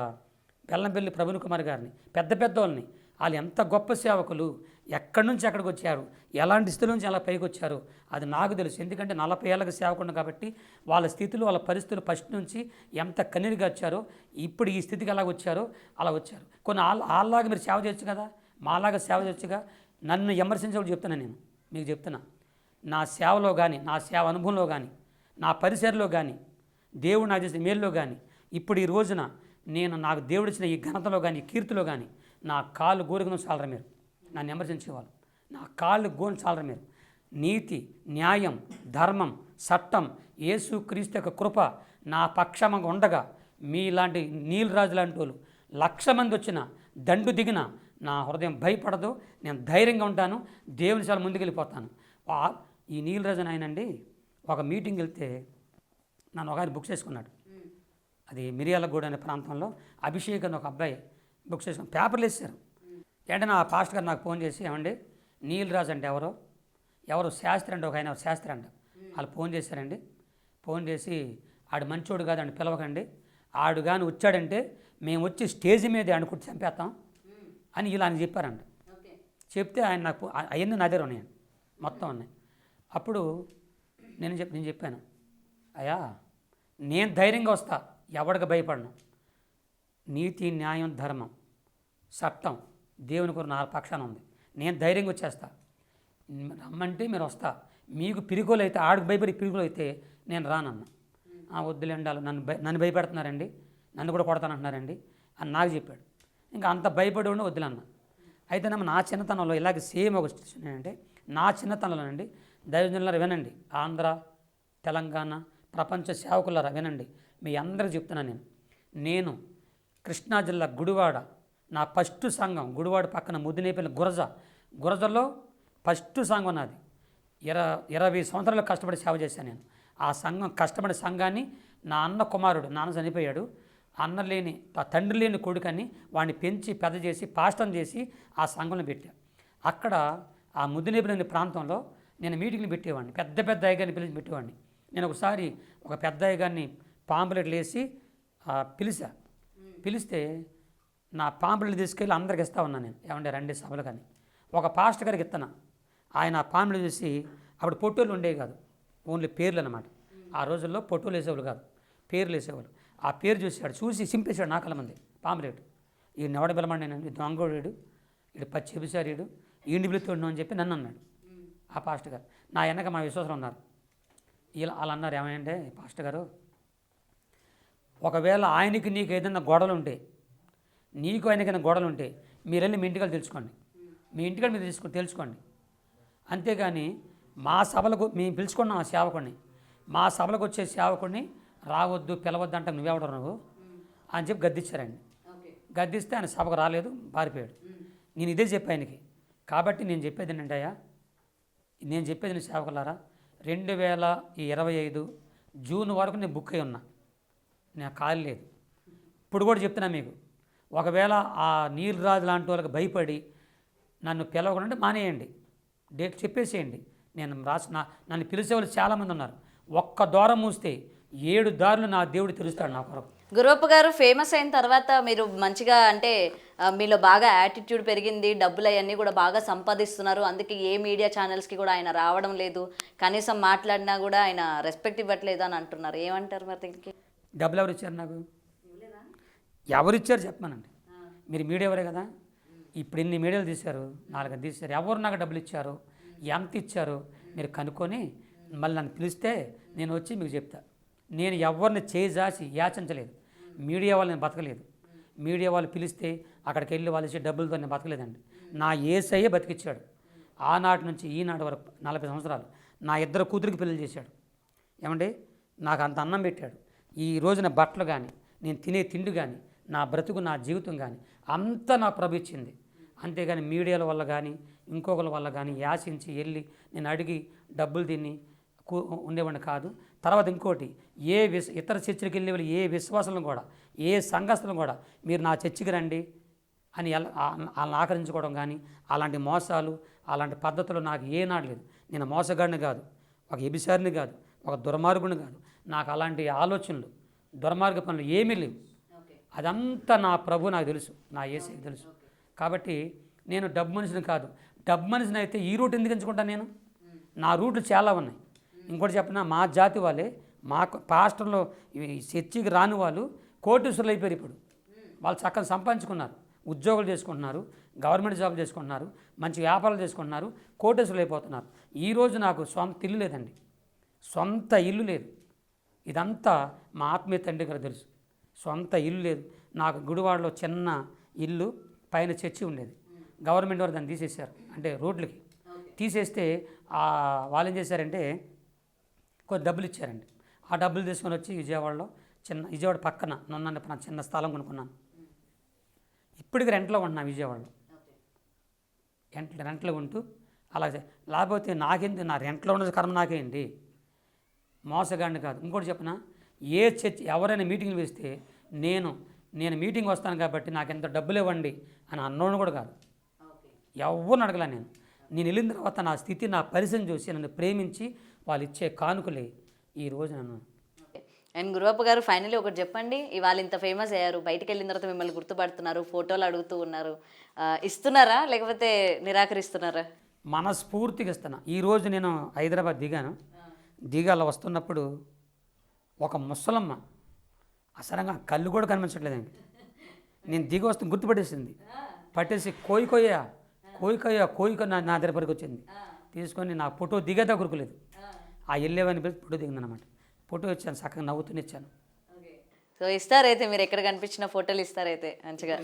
బెల్లంపల్లి ప్రవీణ్ కుమార్ గారిని, పెద్ద పెద్ద వాళ్ళని. వాళ్ళు ఎంత గొప్ప సేవకులు, ఎక్కడి నుంచి ఎక్కడికి వచ్చారు, ఎలాంటి స్థితి నుంచి ఎలా పైకి వచ్చారు అది నాకు తెలుసు. ఎందుకంటే 40 ఏళ్ళకి సేవకుడు కాబట్టి వాళ్ళ స్థితులు, వాళ్ళ పరిస్థితులు ఫస్ట్ నుంచి ఎంత కన్నీరుగా వచ్చారో, ఇప్పుడు ఈ స్థితికి ఎలా వచ్చారో అలా వచ్చారు. కొన్ని వాళ్ళలాగా మీరు సేవ చేయొచ్చు కదా, మాలాగా సేవ చేయొచ్చుగా. నన్ను విమర్శించేవాడు చెప్తున్నా, నేను మీకు చెప్తున్నా, నా సేవలో కానీ, నా సేవ అనుభవంలో కానీ, నా పరిసరలో కానీ, దేవుడు నాకు చేసిన మేలులో కానీ, ఇప్పుడు ఈ రోజున నాకు దేవుడు ఇచ్చిన ఈ ఘనతలో కానీ, కీర్తిలో కానీ నా కాళ్ళు గోరుకుని చాలరా మీరు నన్ను విమర్శించేవాళ్ళు. నా కాళ్ళు గోను చాలరా మీరు. నీతి, న్యాయం, ధర్మం, చట్టం, యేసు క్రీస్తు యొక్క కృప నా పక్షంగా ఉండగా మీలాంటి నీలరాజు లాంటి వాళ్ళు 1,00,000 మంది వచ్చినా, దండు దిగినా నా హృదయం భయపడదు, నేను ధైర్యంగా ఉంటాను, దేవుని చాలా ముందుకెళ్ళిపోతాను. ఈ నీలరాజు ఆయనండి ఒక మీటింగ్ వెళ్తే నన్ను ఒక ఆయన బుక్ చేసుకున్నాడు. అది మిర్యాలగూడ అనే ప్రాంతంలో అభిషేక్ అని ఒక అబ్బాయి బుక్ చేసుకుని పేపర్లు వేసారు. వెంటనే ఆ పాస్టర్ గారు నాకు ఫోన్ చేసి, ఏమండి నీలరాజు అంటే ఎవరు శాస్త్రి అంటే ఒక ఆయన శాస్త్రి అంట, వాళ్ళు ఫోన్ చేశారండి. ఫోన్ చేసి ఆడు మంచోడు కాదండి, పిలవకండి, ఆడు కానీ వచ్చాడంటే మేము వచ్చి స్టేజ్ మీద అనుకుంటే చంపేస్తాం అని ఇలా అని చెప్పారంట. చెప్తే ఆయన నాకు అవన్నీ నా దగ్గర ఉన్నాయండి, మొత్తం ఉన్నాయి. అప్పుడు నేను చెప్పాను, అయ్యా నేను ధైర్యంగా వస్తా, ఎవడికి భయపడను. నీతి, న్యాయం, ధర్మం, చట్టం దేవుని కొరకు నా పక్షాన ఉంది. నేను ధైర్యంగా వచ్చేస్తా. రమ్మంటే మీరు వస్తా. మీకు పిరికోలు అయితే ఆడికి భయపడి పిరికోలు అయితే నేను రానన్న. వద్దులేండి వాళ్ళు నన్ను భయపెడుతున్నారండి, నన్ను కూడా కొడతానంటున్నారండి అని నాకు చెప్పాడు. ఇంకా అంత భయపడి ఉండి వద్దులన్న. అయితే నా చిన్నతనంలో ఇలాగే సేమ్ ఒక సిచ్యువేషన్ ఏంటంటే, నా చిన్నతనంలోనండి దైవజనులారా వినండి, ఆంధ్ర, తెలంగాణ, ప్రపంచ సేవకులారా వినండి, మీ అందరికీ చెప్తున్నాను నేను కృష్ణా జిల్లా గుడివాడ, నా ఫస్ట్ సంఘం గుడివాడ పక్కన ముద్దునేపల్లి గురజలో ఫస్ట్ సంఘం నాది. 20 సంవత్సరాలు కష్టపడి సేవ చేశాను నేను. ఆ సంఘం కష్టపడే సంఘాన్ని నా అన్న కుమారుడు, నాన్న చనిపోయాడు, అన్న లేని తండ్రి లేని కొడుకని వాడిని పెంచి పెద్ద చేసి పాస్టర్ని చేసి ఆ సంఘంలో పెట్టా. అక్కడ ఆ ముద్దునేపల్లి ప్రాంతంలో నేను మీటింగ్లు పెట్టేవాడిని. పెద్ద పెద్ద అయ్యగారిని పిలిచి పెట్టేవాడిని. నేను ఒకసారి ఒక పెద్ద అయ్యగారిని పాంపులెట్లు వేసి పిలిస్తే నా పాంపులెట్లు తీసుకెళ్ళి అందరికి ఇస్తా ఉన్నాను నేను. ఏమంటే రండి సభలు కానీ ఒక పాస్టర్ గారికి ఇస్తాను. ఆయన పాంపులు చూసి, అప్పుడు పొట్టోళ్ళు ఉండేవి కాదు, ఓన్లీ పేర్లు అనమాట. ఆ రోజుల్లో పొట్టోలు వేసేవాళ్ళు కాదు, పేర్లు వేసేవాళ్ళు. ఆ పేరు చూసి సింపేశాడు నా కళ్ళ మంది పాంపులేటు. ఈ నెవడ బెలమండి, నేను దొంగోడు, ఇడు పచ్చి ఎబిసారీడు, ఈండి పిలుతుండు అని చెప్పి నన్ను అన్నాడు ఆ పాస్టర్ గారు. నా వెనక మా విశ్వాసం ఉన్నారు. అలా అన్నారు, ఏమంటే పాస్టర్ గారు, ఒకవేళ ఆయనకి నీకు ఏదైనా గొడవలు ఉంటే, నీకు ఆయనకైనా గొడవలు ఉంటే మీరు వెళ్ళి మీ ఇంటికాలు తెలుసుకోండి, మీ ఇంటికాడ మీరు తెలుసుకోండి. అంతేగాని మా సభలకు మేము పిలుచుకున్నాం ఆ సేవకుడిని, మా సభలకు వచ్చే సేవకుడిని రావద్దు పిలవద్దు అంటే నువ్వెవడరు నువ్వు అని చెప్పి గద్దించారండి. గద్దిస్తే ఆయన సభకు రాలేదు, పారిపోయాడు. నేను ఇదే చెప్పా ఆయనకి. కాబట్టి నేను చెప్పేది ఏంటంటే, నేను చెప్పేది నేను సేవకులారా, 2025 జూన్ వరకు నేను బుక్ అయి ఉన్నా, నేను ఖాళీ లేదు. ఇప్పుడు కూడా చెప్తున్నా మీకు, ఒకవేళ ఆ నీరురాజు లాంటి వాళ్ళకి భయపడి నన్ను పిలవకుండా మానేయండి, డేట్ చెప్పేసేయండి. నేను నన్ను పిలిచే వాళ్ళు చాలామంది ఉన్నారు. ఒక్క ద్వారం మూస్తే 7 దారులు నా దేవుడు తెరుస్తాడు నా కొరకు. గురవప్ప గారు ఫేమస్ అయిన తర్వాత మీరు మంచిగా అంటే మీలో బాగా యాటిట్యూడ్ పెరిగింది, డబ్బులు అవన్నీ కూడా బాగా సంపాదిస్తున్నారు. అందుకే ఏ మీడియా ఛానల్స్కి కూడా ఆయన రావడం లేదు, కనీసం మాట్లాడినా కూడా ఆయన రెస్పెక్ట్ ఇవ్వట్లేదు అని అంటున్నారు. ఏమంటారు మరి దీనికి? డబ్బులు ఎవరు ఇచ్చారు నాకు? ఎవరిచ్చారు చెప్పమనండి. మీరు మీడియా ఎవరే కదా. ఇప్పుడు ఇన్ని మీడియాలు తీశారు, 4 తీశారు. ఎవరు నాకు డబ్బులు ఇచ్చారు, ఎంత ఇచ్చారు మీరు కనుక్కొని మళ్ళీ నన్ను పిలిస్తే నేను వచ్చి మీకు చెప్తా. నేను ఎవరిని చేజాసి యాచించలేదు, మీడియా వాళ్ళు నేను బతకలేదు. మీడియా వాళ్ళు పిలిస్తే అక్కడికి వెళ్ళి వాళ్ళు ఇచ్చే డబ్బులతో నేను బతకలేదండి. నా యేసయ్యే బతికిచ్చాడు. ఆనాటి నుంచి ఈనాటి వరకు 40 సంవత్సరాలు నా 2 కూతురికి పెళ్లి చేశాడు. ఏమండి, నాకు అంత అన్నం పెట్టాడు. ఈ రోజున బట్టలు కానీ, నేను తినే తిండి కానీ, నా బ్రతుకు నా జీవితం కానీ అంతా నా ప్రభు ఇచ్చింది. అంతేగాని మీడియాల వల్ల కానీ ఇంకొకరి వల్ల కానీ యాచించి వెళ్ళి నేను అడిగి డబ్బులు తిని ఉండేవాడిని కాదు. తర్వాత ఇంకోటి, ఇతర చర్చికి వెళ్ళే వాళ్ళు ఏ విశ్వాసాలను కూడా, ఏ సంఘస్థలను కూడా మీరు నా చర్చికి రండి అని వాళ్ళని ఆకరించుకోవడం కానీ, అలాంటి మోసాలు అలాంటి పద్ధతులు నాకు ఏనాడు లేదు. నేను మోసగాడిని కాదు, ఒక ఎబిసారిని కాదు, ఒక దుర్మార్గుని కాదు. నాకు అలాంటి ఆలోచనలు దుర్మార్గ పనులు ఏమీ లేవు. అదంతా నా ప్రభు నాకు తెలుసు, నా యేసుకి తెలుసు. కాబట్టి నేను డబ్బు మనిషిని కాదు. డబ్బు మనిషిని అయితే ఈ రూట్ ఎందుకు ఎంచుకుంటాను నేను? నా రూట్లు చాలా ఉన్నాయి. ఇంకోటి చెప్పిన, మా జాతి వాళ్ళే, మా పాస్టర్లో చర్చికి రాని వాళ్ళు కోటీశ్వరులు అయిపోయారు. ఇప్పుడు వాళ్ళు చక్కగా సంపాదించుకున్నారు, ఉద్యోగాలు చేసుకుంటున్నారు, గవర్నమెంట్ జాబ్ చేసుకుంటున్నారు, మంచి వ్యాపారాలు చేసుకుంటున్నారు, కోటీశ్వరులు అయిపోతున్నారు. ఈరోజు నాకు సొంత ఇల్లు లేదండి, సొంత ఇల్లు లేదు. ఇదంతా మా ఆత్మీయ తండ్రి గారు తెలుసు. సొంత ఇల్లు లేదు నాకు. గుడివాడలో చిన్న ఇల్లు, పైన చర్చి ఉండేది. గవర్నమెంట్ వారు దాన్ని తీసేశారు, అంటే రోడ్లకి తీసేస్తే వాళ్ళు ఏం చేశారంటే కొంచెం డబ్బులు ఇచ్చారండి. ఆ డబ్బులు తీసుకొని వచ్చి విజయవాడ పక్కన నన్ను చిన్న స్థలం కొనుక్కున్నాను. ఇప్పటికి రెంట్లో ఉంటున్నాను విజయవాడలో. రెంట్లో ఉంటూ అలాగే, లేకపోతే నాకేంటి, నా రెంట్లో ఉన్నది కర్మ నాకేంటి, మోసగాడిని కాదు. ఇంకోటి చెప్పిన, ఏ చర్చ్ ఎవరైనా మీటింగ్లు వేస్తే నేను మీటింగ్ వస్తాను కాబట్టి నాకు ఎంత డబ్బులు ఇవ్వండి అని అన్నోడు కూడా కాదు. ఎవరిని అడగలే నేను వెళ్ళిన తర్వాత నా స్థితి, నా పరిస్థితిని చూసి నన్ను ప్రేమించి వాళ్ళు ఇచ్చే కానుకలే ఈరోజు నన్ను. అండ్ గురవప్ప గారు, ఫైనల్లీ ఒకటి చెప్పండి, ఇవాళ ఇంత ఫేమస్ అయ్యారు, బయటికి వెళ్ళిన తర్వాత మిమ్మల్ని గుర్తుపడుతున్నారు, ఫోటోలు అడుగుతూ ఉన్నారు, ఇస్తున్నారా లేకపోతే నిరాకరిస్తున్నారా? మనస్ఫూర్తిగా ఇస్తున్నా. ఈరోజు నేను హైదరాబాద్ దిగాల వస్తున్నప్పుడు ఒక ముసలమ్మ అసలంగా కళ్ళు కూడా కనిపించట్లేదండి. నేను దిగి వస్తూ గుర్తుపట్టేసింది. పట్టేసి కోయికొయ్య నా దగ్గరికి వచ్చింది. తీసుకొని నా ఫోటో దిగేదా గురుకులేదు. ఆ వెళ్ళేవని ఫోటో దిగిందనమాట. ఫోటో ఇచ్చాను, చక్కగా నవ్వుతూనే ఇచ్చాను. సో ఇస్తారైతే మీరు ఎక్కడ కనిపించిన ఫోటోలు ఇస్తారైతే మంచిగా.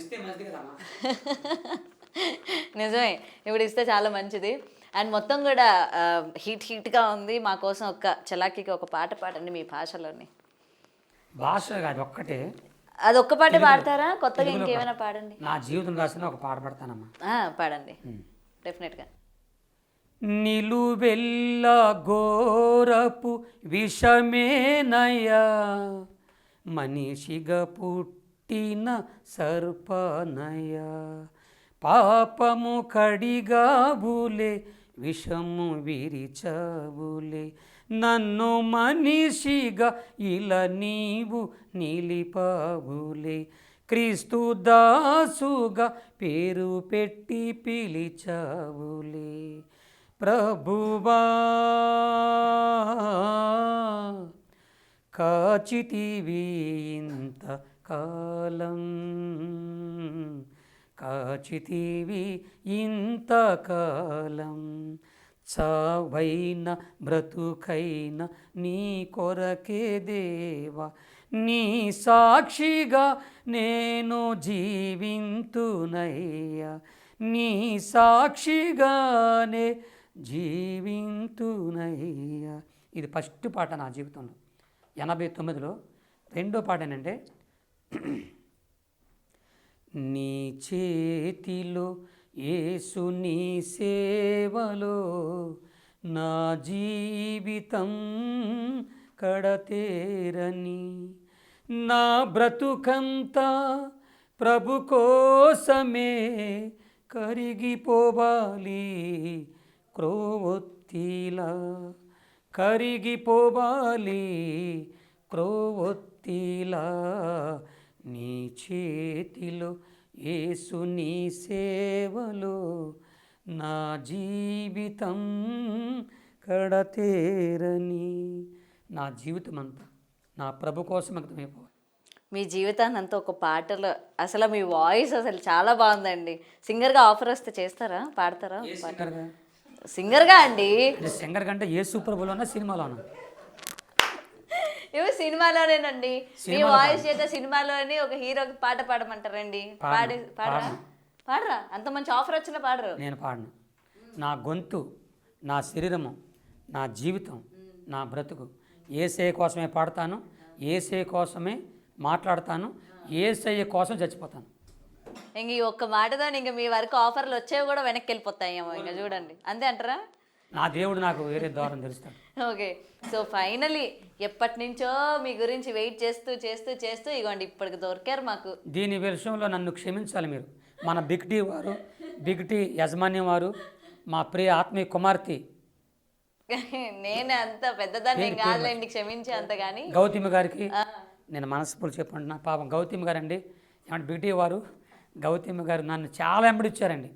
నిజమే, ఇప్పుడు ఇస్తే చాలా మంచిది. అండ్ మొత్తం కూడా హీట్గా ఉంది. మా కోసం చలాకీకి ఒక పాట పాడండి మీ భాషలోని. భాష కాదు, ఒక్కటే. అది ఒక్క పాటే పాడతారా? కొత్తగా ఇంకేమైనా పాడండి. నా జీవితం రాసిన ఒక పాట పాడతానమ్మా. పాడండి డెఫినెట్గా. నిలువెల్ల ఘోరపు విషమేనయ్యా, మనిషిగా పుట్టిన సర్పనయ్యా, పాపము కడిగాబులే విషము విరిచాబులే, నన్ను మనిషిగా ఇలా నీవు నిలిపాబులే, క్రీస్తు దాసుగా పేరు పెట్టి పిలిచావులే, ప్రభువా కాచితివి ఇంత కాలం, కాచితివి ఇంతకాలం, చావైన బ్రతుకైన నీ కొరకే దేవా, నీ సాక్షిగా నేను జీవింతునయ్యా, నీ సాక్షిగానే జీవింతునయ్యా. ఇది ఫస్ట్ పాట నా జీవితంలో. 89లో. రెండో పాట ఏంటంటే, నీ చేతిలో యేసు నీ సేవలో నా జీవితం కడతేరని, నా బ్రతుకంతా ప్రభు కోసమే కరిగిపోవాలి క్రోవొత్తిలా, కరిగిపోవాలి క్రోవొత్తిలా, నీ చేతిలో యేసు నీ సేవలో నా జీవితం కడతేరని. నా జీవితం అంతా నా ప్రభు కోసం అంకితమైపోవాలి. మీ జీవితాన్ని అంతా ఒక పాటలో, అసలు మీ వాయిస్ అసలు చాలా బాగుందండి. సింగర్గా ఆఫర్ వస్తే చేస్తారా, పాడతారా? సింగర్గా అండి. సింగర్ కంటే ఏ సూపర్ బోల్ సినిమాలోనా? ఇవి సినిమాలోనేనండి. మీ వాయిస్ చేత సినిమాలోని ఒక హీరోకి పాట పాడమంటారండి. పాడరా? అంత మంచి ఆఫర్ వచ్చినా పాడరు. నేను పాడను. నా గొంతు, నా శరీరము, నా జీవితం, నా బ్రతుకు యేసయ్య కోసమే పాడతాను, యేసయ్య కోసమే మాట్లాడతాను, యేసయ్య కోసం చచ్చిపోతాను. ఇంక ఈ ఒక్క మాటతో ఇంక మీ వరకు ఆఫర్లు వచ్చేవి కూడా వెనక్కి వెళ్ళిపోతాయేమో. ఇంకా చూడండి, అంతే అంటారా? నా దేవుడు నాకు వేరే ద్వారం తెలుస్తాడు. ఓకే, సో ఫైనలీ ఎప్పటి నుంచో మీ గురించి వెయిట్ చేస్తూ చేస్తూ చేస్తూ ఇగోండి ఇప్పటికి దొరికారు మాకు. దీని విషయంలో నన్ను క్షమించాలి మీరు. మన బిగ్ టీ యాజమాన్యం వారు, మా ప్రియ ఆత్మీయ కుమార్తె, నేను అంత పెద్దదాన్ని ఏం కాదులేండి, క్షమించే అంత. కానీ గౌతమి గారికి నేను మనస్ఫూర్తి చెప్పంటున్నా. పాపం గౌతమి గారు అండి, ఏమంటే బిగ్ టీ వారు గౌతమి గారు నన్ను చాలా ఎంబడిచ్చారండి.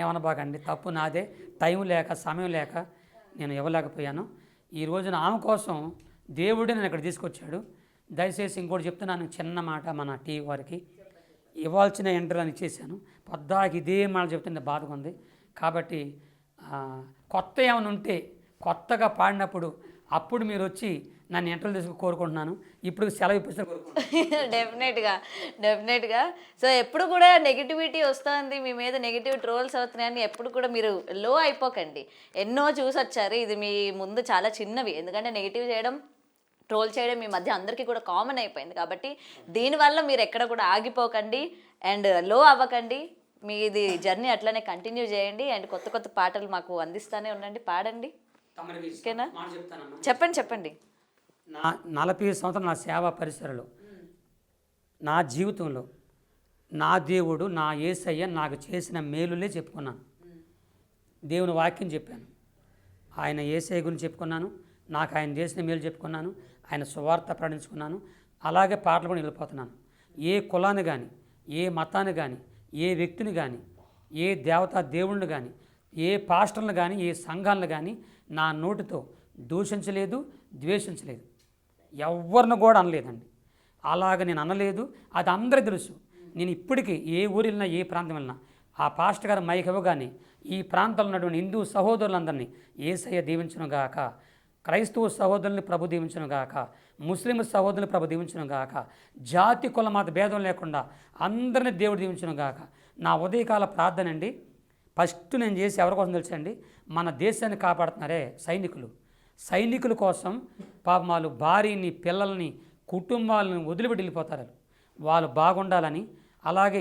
ఏమనబాకండి, తప్పు నాదే. టైం లేక సమయం లేక నేను ఇవ్వలేకపోయాను. ఈ రోజున ఆమె కోసం దేవుడే నేను ఇక్కడ తీసుకొచ్చాడు. దయచేసి ఇంకోటి చెప్తున్నాను, చిన్న మాట మన టీవీ వారికి. ఇవ్వాల్సిన ఎంటర్ అని ఇచ్చేసాను. పొద్దాకి ఇదే మాట చెప్తుంటే బాధగా ఉంది. కాబట్టి కొత్త ఏమైనా ఉంటే కొత్తగా పాడినప్పుడు అప్పుడు మీరు వచ్చి నన్ను ఎంటర్లు తీసుకుని కోరుకుంటున్నాను. ఇప్పుడు సెలవు ఇప్పిస్తే కోరుకుంటున్నాను. డెఫినెట్గా. సో ఎప్పుడు కూడా నెగిటివిటీ వస్తుంది, మీ మీద నెగిటివ్ ట్రోల్స్ అవుతున్నాయని ఎప్పుడు కూడా మీరు లో అయిపోకండి. ఎన్నో చూసి వచ్చారు. ఇది మీ ముందు చాలా చిన్నవి, ఎందుకంటే నెగిటివ్ చేయడం, ట్రోల్ చేయడం మీ మధ్య అందరికీ కూడా కామన్ అయిపోయింది. కాబట్టి దీనివల్ల మీరు ఎక్కడ కూడా ఆగిపోకండి అండ్ లో అవ్వకండి. మీది జర్నీ అట్లనే కంటిన్యూ చేయండి అండ్ కొత్త కొత్త పాటలు మాకు అందిస్తూనే ఉండండి, పాడండి. ఓకేనా? చెప్పండి. నా 40 సంవత్సరాలు నా సేవా పరిసరలో, నా జీవితంలో నా దేవుడు, నా యేసయ్య నాకు చేసిన మేలులే చెప్పుకున్నాను. దేవుని వాక్యం చెప్పాను, ఆయన యేసయ్య గురించి చెప్పుకున్నాను, నాకు ఆయన చేసిన మేలు చెప్పుకున్నాను, ఆయన సువార్త ప్రకటించుకున్నాను. అలాగే పాటలు కూడా వెళ్ళిపోతున్నాను. ఏ కులాన్ని కానీ, ఏ మతాన్ని కానీ, ఏ వ్యక్తిని కానీ, ఏ దేవతా దేవుణ్ణి కానీ, ఏ పాస్టర్లను కానీ, ఏ సంఘాలను కానీ నా నోటితో దూషించలేదు, ద్వేషించలేదు. ఎవరిని కూడా అనలేదండి. అలాగ నేను అనలేదు. అది అందరికీ తెలుసు. నేను ఇప్పటికీ ఏ ఊరు వెళ్ళినా, ఏ ప్రాంతం వెళ్ళినా ఆ పాస్టర్ గారు మైక్ ఇవ్వగానే ఈ ప్రాంతంలో ఉన్నటువంటి హిందూ సహోదరులందరినీ యేసయ్య దీవించును గాక, క్రైస్తవ సహోదరుల్ని ప్రభు దీవించును గాక, ముస్లిం సహోదరుని ప్రభు దీవించును గాక, జాతి కుల మత భేదం లేకుండా అందరిని దేవుడు దీవించును గాక. నా ఉదయకాల ప్రార్థన అండి. ఫస్ట్ నేను చేసి ఎవరి కోసం తెలుసండి, మన దేశాన్ని కాపాడుతున్నారే సైనికుల కోసం. పాపం వాళ్ళు భార్యని, పిల్లల్ని, కుటుంబాలను వదిలిపెట్టి వెళ్ళిపోతారు. వాళ్ళు బాగుండాలని, అలాగే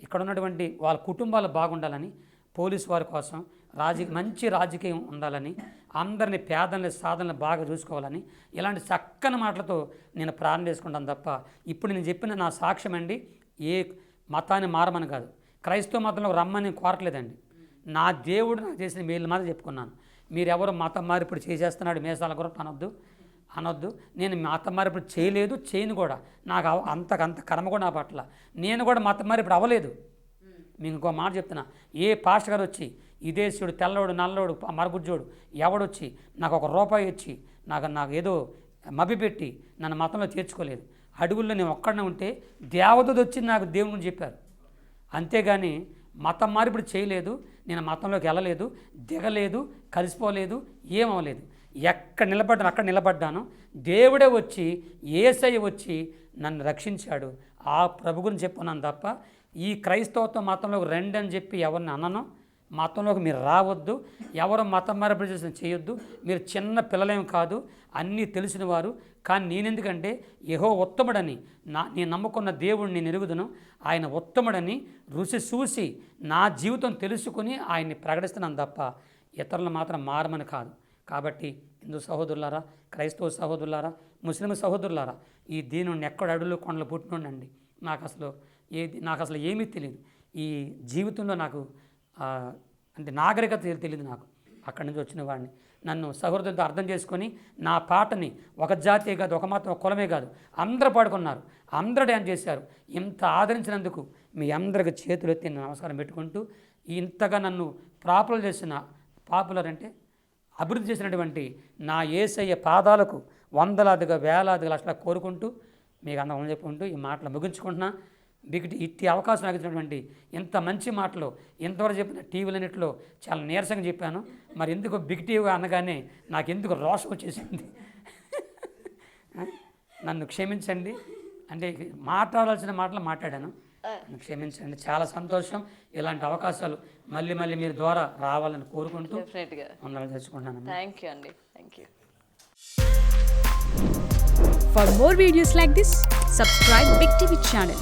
ఇక్కడ ఉన్నటువంటి వాళ్ళ కుటుంబాలు బాగుండాలని, పోలీసు వారి కోసం మంచి రాజకీయం ఉండాలని, అందరినీ పేదల్ని సాధనలు బాగా చూసుకోవాలని, ఇలాంటి చక్కని మాటలతో నేను ప్రార్థన చేసుకుంటాను తప్ప ఇప్పుడు నేను చెప్పిన నా సాక్ష్యం అండి. ఏ మతాన్ని మారమని కాదు, క్రైస్తవ మతంలో రమ్మని కోరట్లేదండి. నా దేవుడు నాకు చేసిన మేలు మాత్రం చెప్పుకున్నాను. మీరెవరు మతం మార్పిడి చేసేస్తున్నాడు మేసాల గురించి అనొద్దు. నేను మతం మార్పిడి చేయను కూడా. నాకు అంత కర్మ కూడా నా పట్ల. నేను కూడా మతం మార్పిడి అవ్వలేదు. మీకు ఇంకో మాట చెప్తున్నా, ఏ పాస్టర్ గారు వచ్చి ఇదేశుడు, తెల్లవాడు, నల్లవాడు, మరగుజ్జోడు ఎవడొచ్చి నాకు ₹1 ఇచ్చి నాకు ఏదో మభ్యపెట్టి నన్ను మతంలో చేర్చుకోలేదు. అడుగుల్లో నేను ఒక్కడనే ఉంటే దేవదూత వచ్చి నాకు దేవుని చెప్పారు. అంతేగాని మతం మార్పిడి చేయలేదు, నేను మతంలోకి వెళ్ళలేదు, దిగలేదు, కలిసిపోలేదు, ఏమవలేదు. ఎక్కడ నిలబడ్డాను అక్కడ నిలబడ్డాను. దేవుడే వచ్చి, యేసయ్య వచ్చి నన్ను రక్షించాడు. ఆ ప్రభు గురించి చెప్పుకున్నాను తప్ప ఈ క్రైస్తవత్వ మతంలోకి రండి అని చెప్పి ఎవరిని అనను. మతంలోకి మీరు రావద్దు, ఎవరు మతం మార్పిడి చేయొద్దు. మీరు చిన్న పిల్లలేం కాదు, అన్నీ తెలిసిన వారు. కానీ నేనెందుకంటే యెహోవా ఉత్తముడని, నేను నమ్ముకున్న దేవుడిని నేను ఎరుగుదును. ఆయన ఉత్తముడని రుచి చూసి నా జీవితం తెలుసుకుని ఆయన్ని ప్రకటిస్తున్నాను తప్ప ఇతరులు మాత్రం మారమని కాదు. కాబట్టి హిందూ సహోదరులారా, క్రైస్తవ సహోదరులారా, ముస్లిం సహోదరులారా, ఈ దీనుని ఎక్కడ అడుగులు కొండలు పుట్టినండి. నాకు అసలు ఏమీ తెలియదు. ఈ జీవితంలో నాకు అంటే నాగరికత తెలియదు. నాకు అక్కడి నుంచి వచ్చిన వాడిని. నన్ను సహృదయంతో అర్థం చేసుకొని నా పాటని ఒక జాతే కాదు, ఒక మతం, ఒక కులమే కాదు, అందరూ పాడుకున్నారు, అందరూ డ్యాన్స్ చేశారు. ఇంత ఆదరించినందుకు మీ అందరికి చేతులు ఎత్తి నమస్కారం పెట్టుకుంటూ, ఇంతగా నన్ను పాపులర్ అంటే అభివృద్ధి చేసినటువంటి నా యేసయ్య పాదాలకు వందలాదిగా వేలాదిగా లక్షలా కోరుకుంటూ మీకు అందరం చెప్పుకుంటూ ఈ మాటలు ముగించుకుంటున్నా. ఇట్టి అవకాశం నాకు ఇచ్చినటువంటి ఇంత మంచి మాటలు ఇంతవరకు చెప్పిన టీవీలన్నింటిలో చాలా నీరసంగా చెప్పాను. మరి ఎందుకు బిగ్ టీవీ అనగానే నాకు ఎందుకు రోషం వచ్చేసింది. నన్ను క్షమించండి. అంటే మాట్లాడాల్సిన మాటలు మాట్లాడాను, క్షమించండి. చాలా సంతోషం. ఇలాంటి అవకాశాలు మళ్ళీ మీరు ద్వారా రావాలని కోరుకుంటూ ఉండాలని తెచ్చుకుంటున్నాను. థ్యాంక్ యూ అండి. Thank you. For more videos like this, subscribe Big TV channel.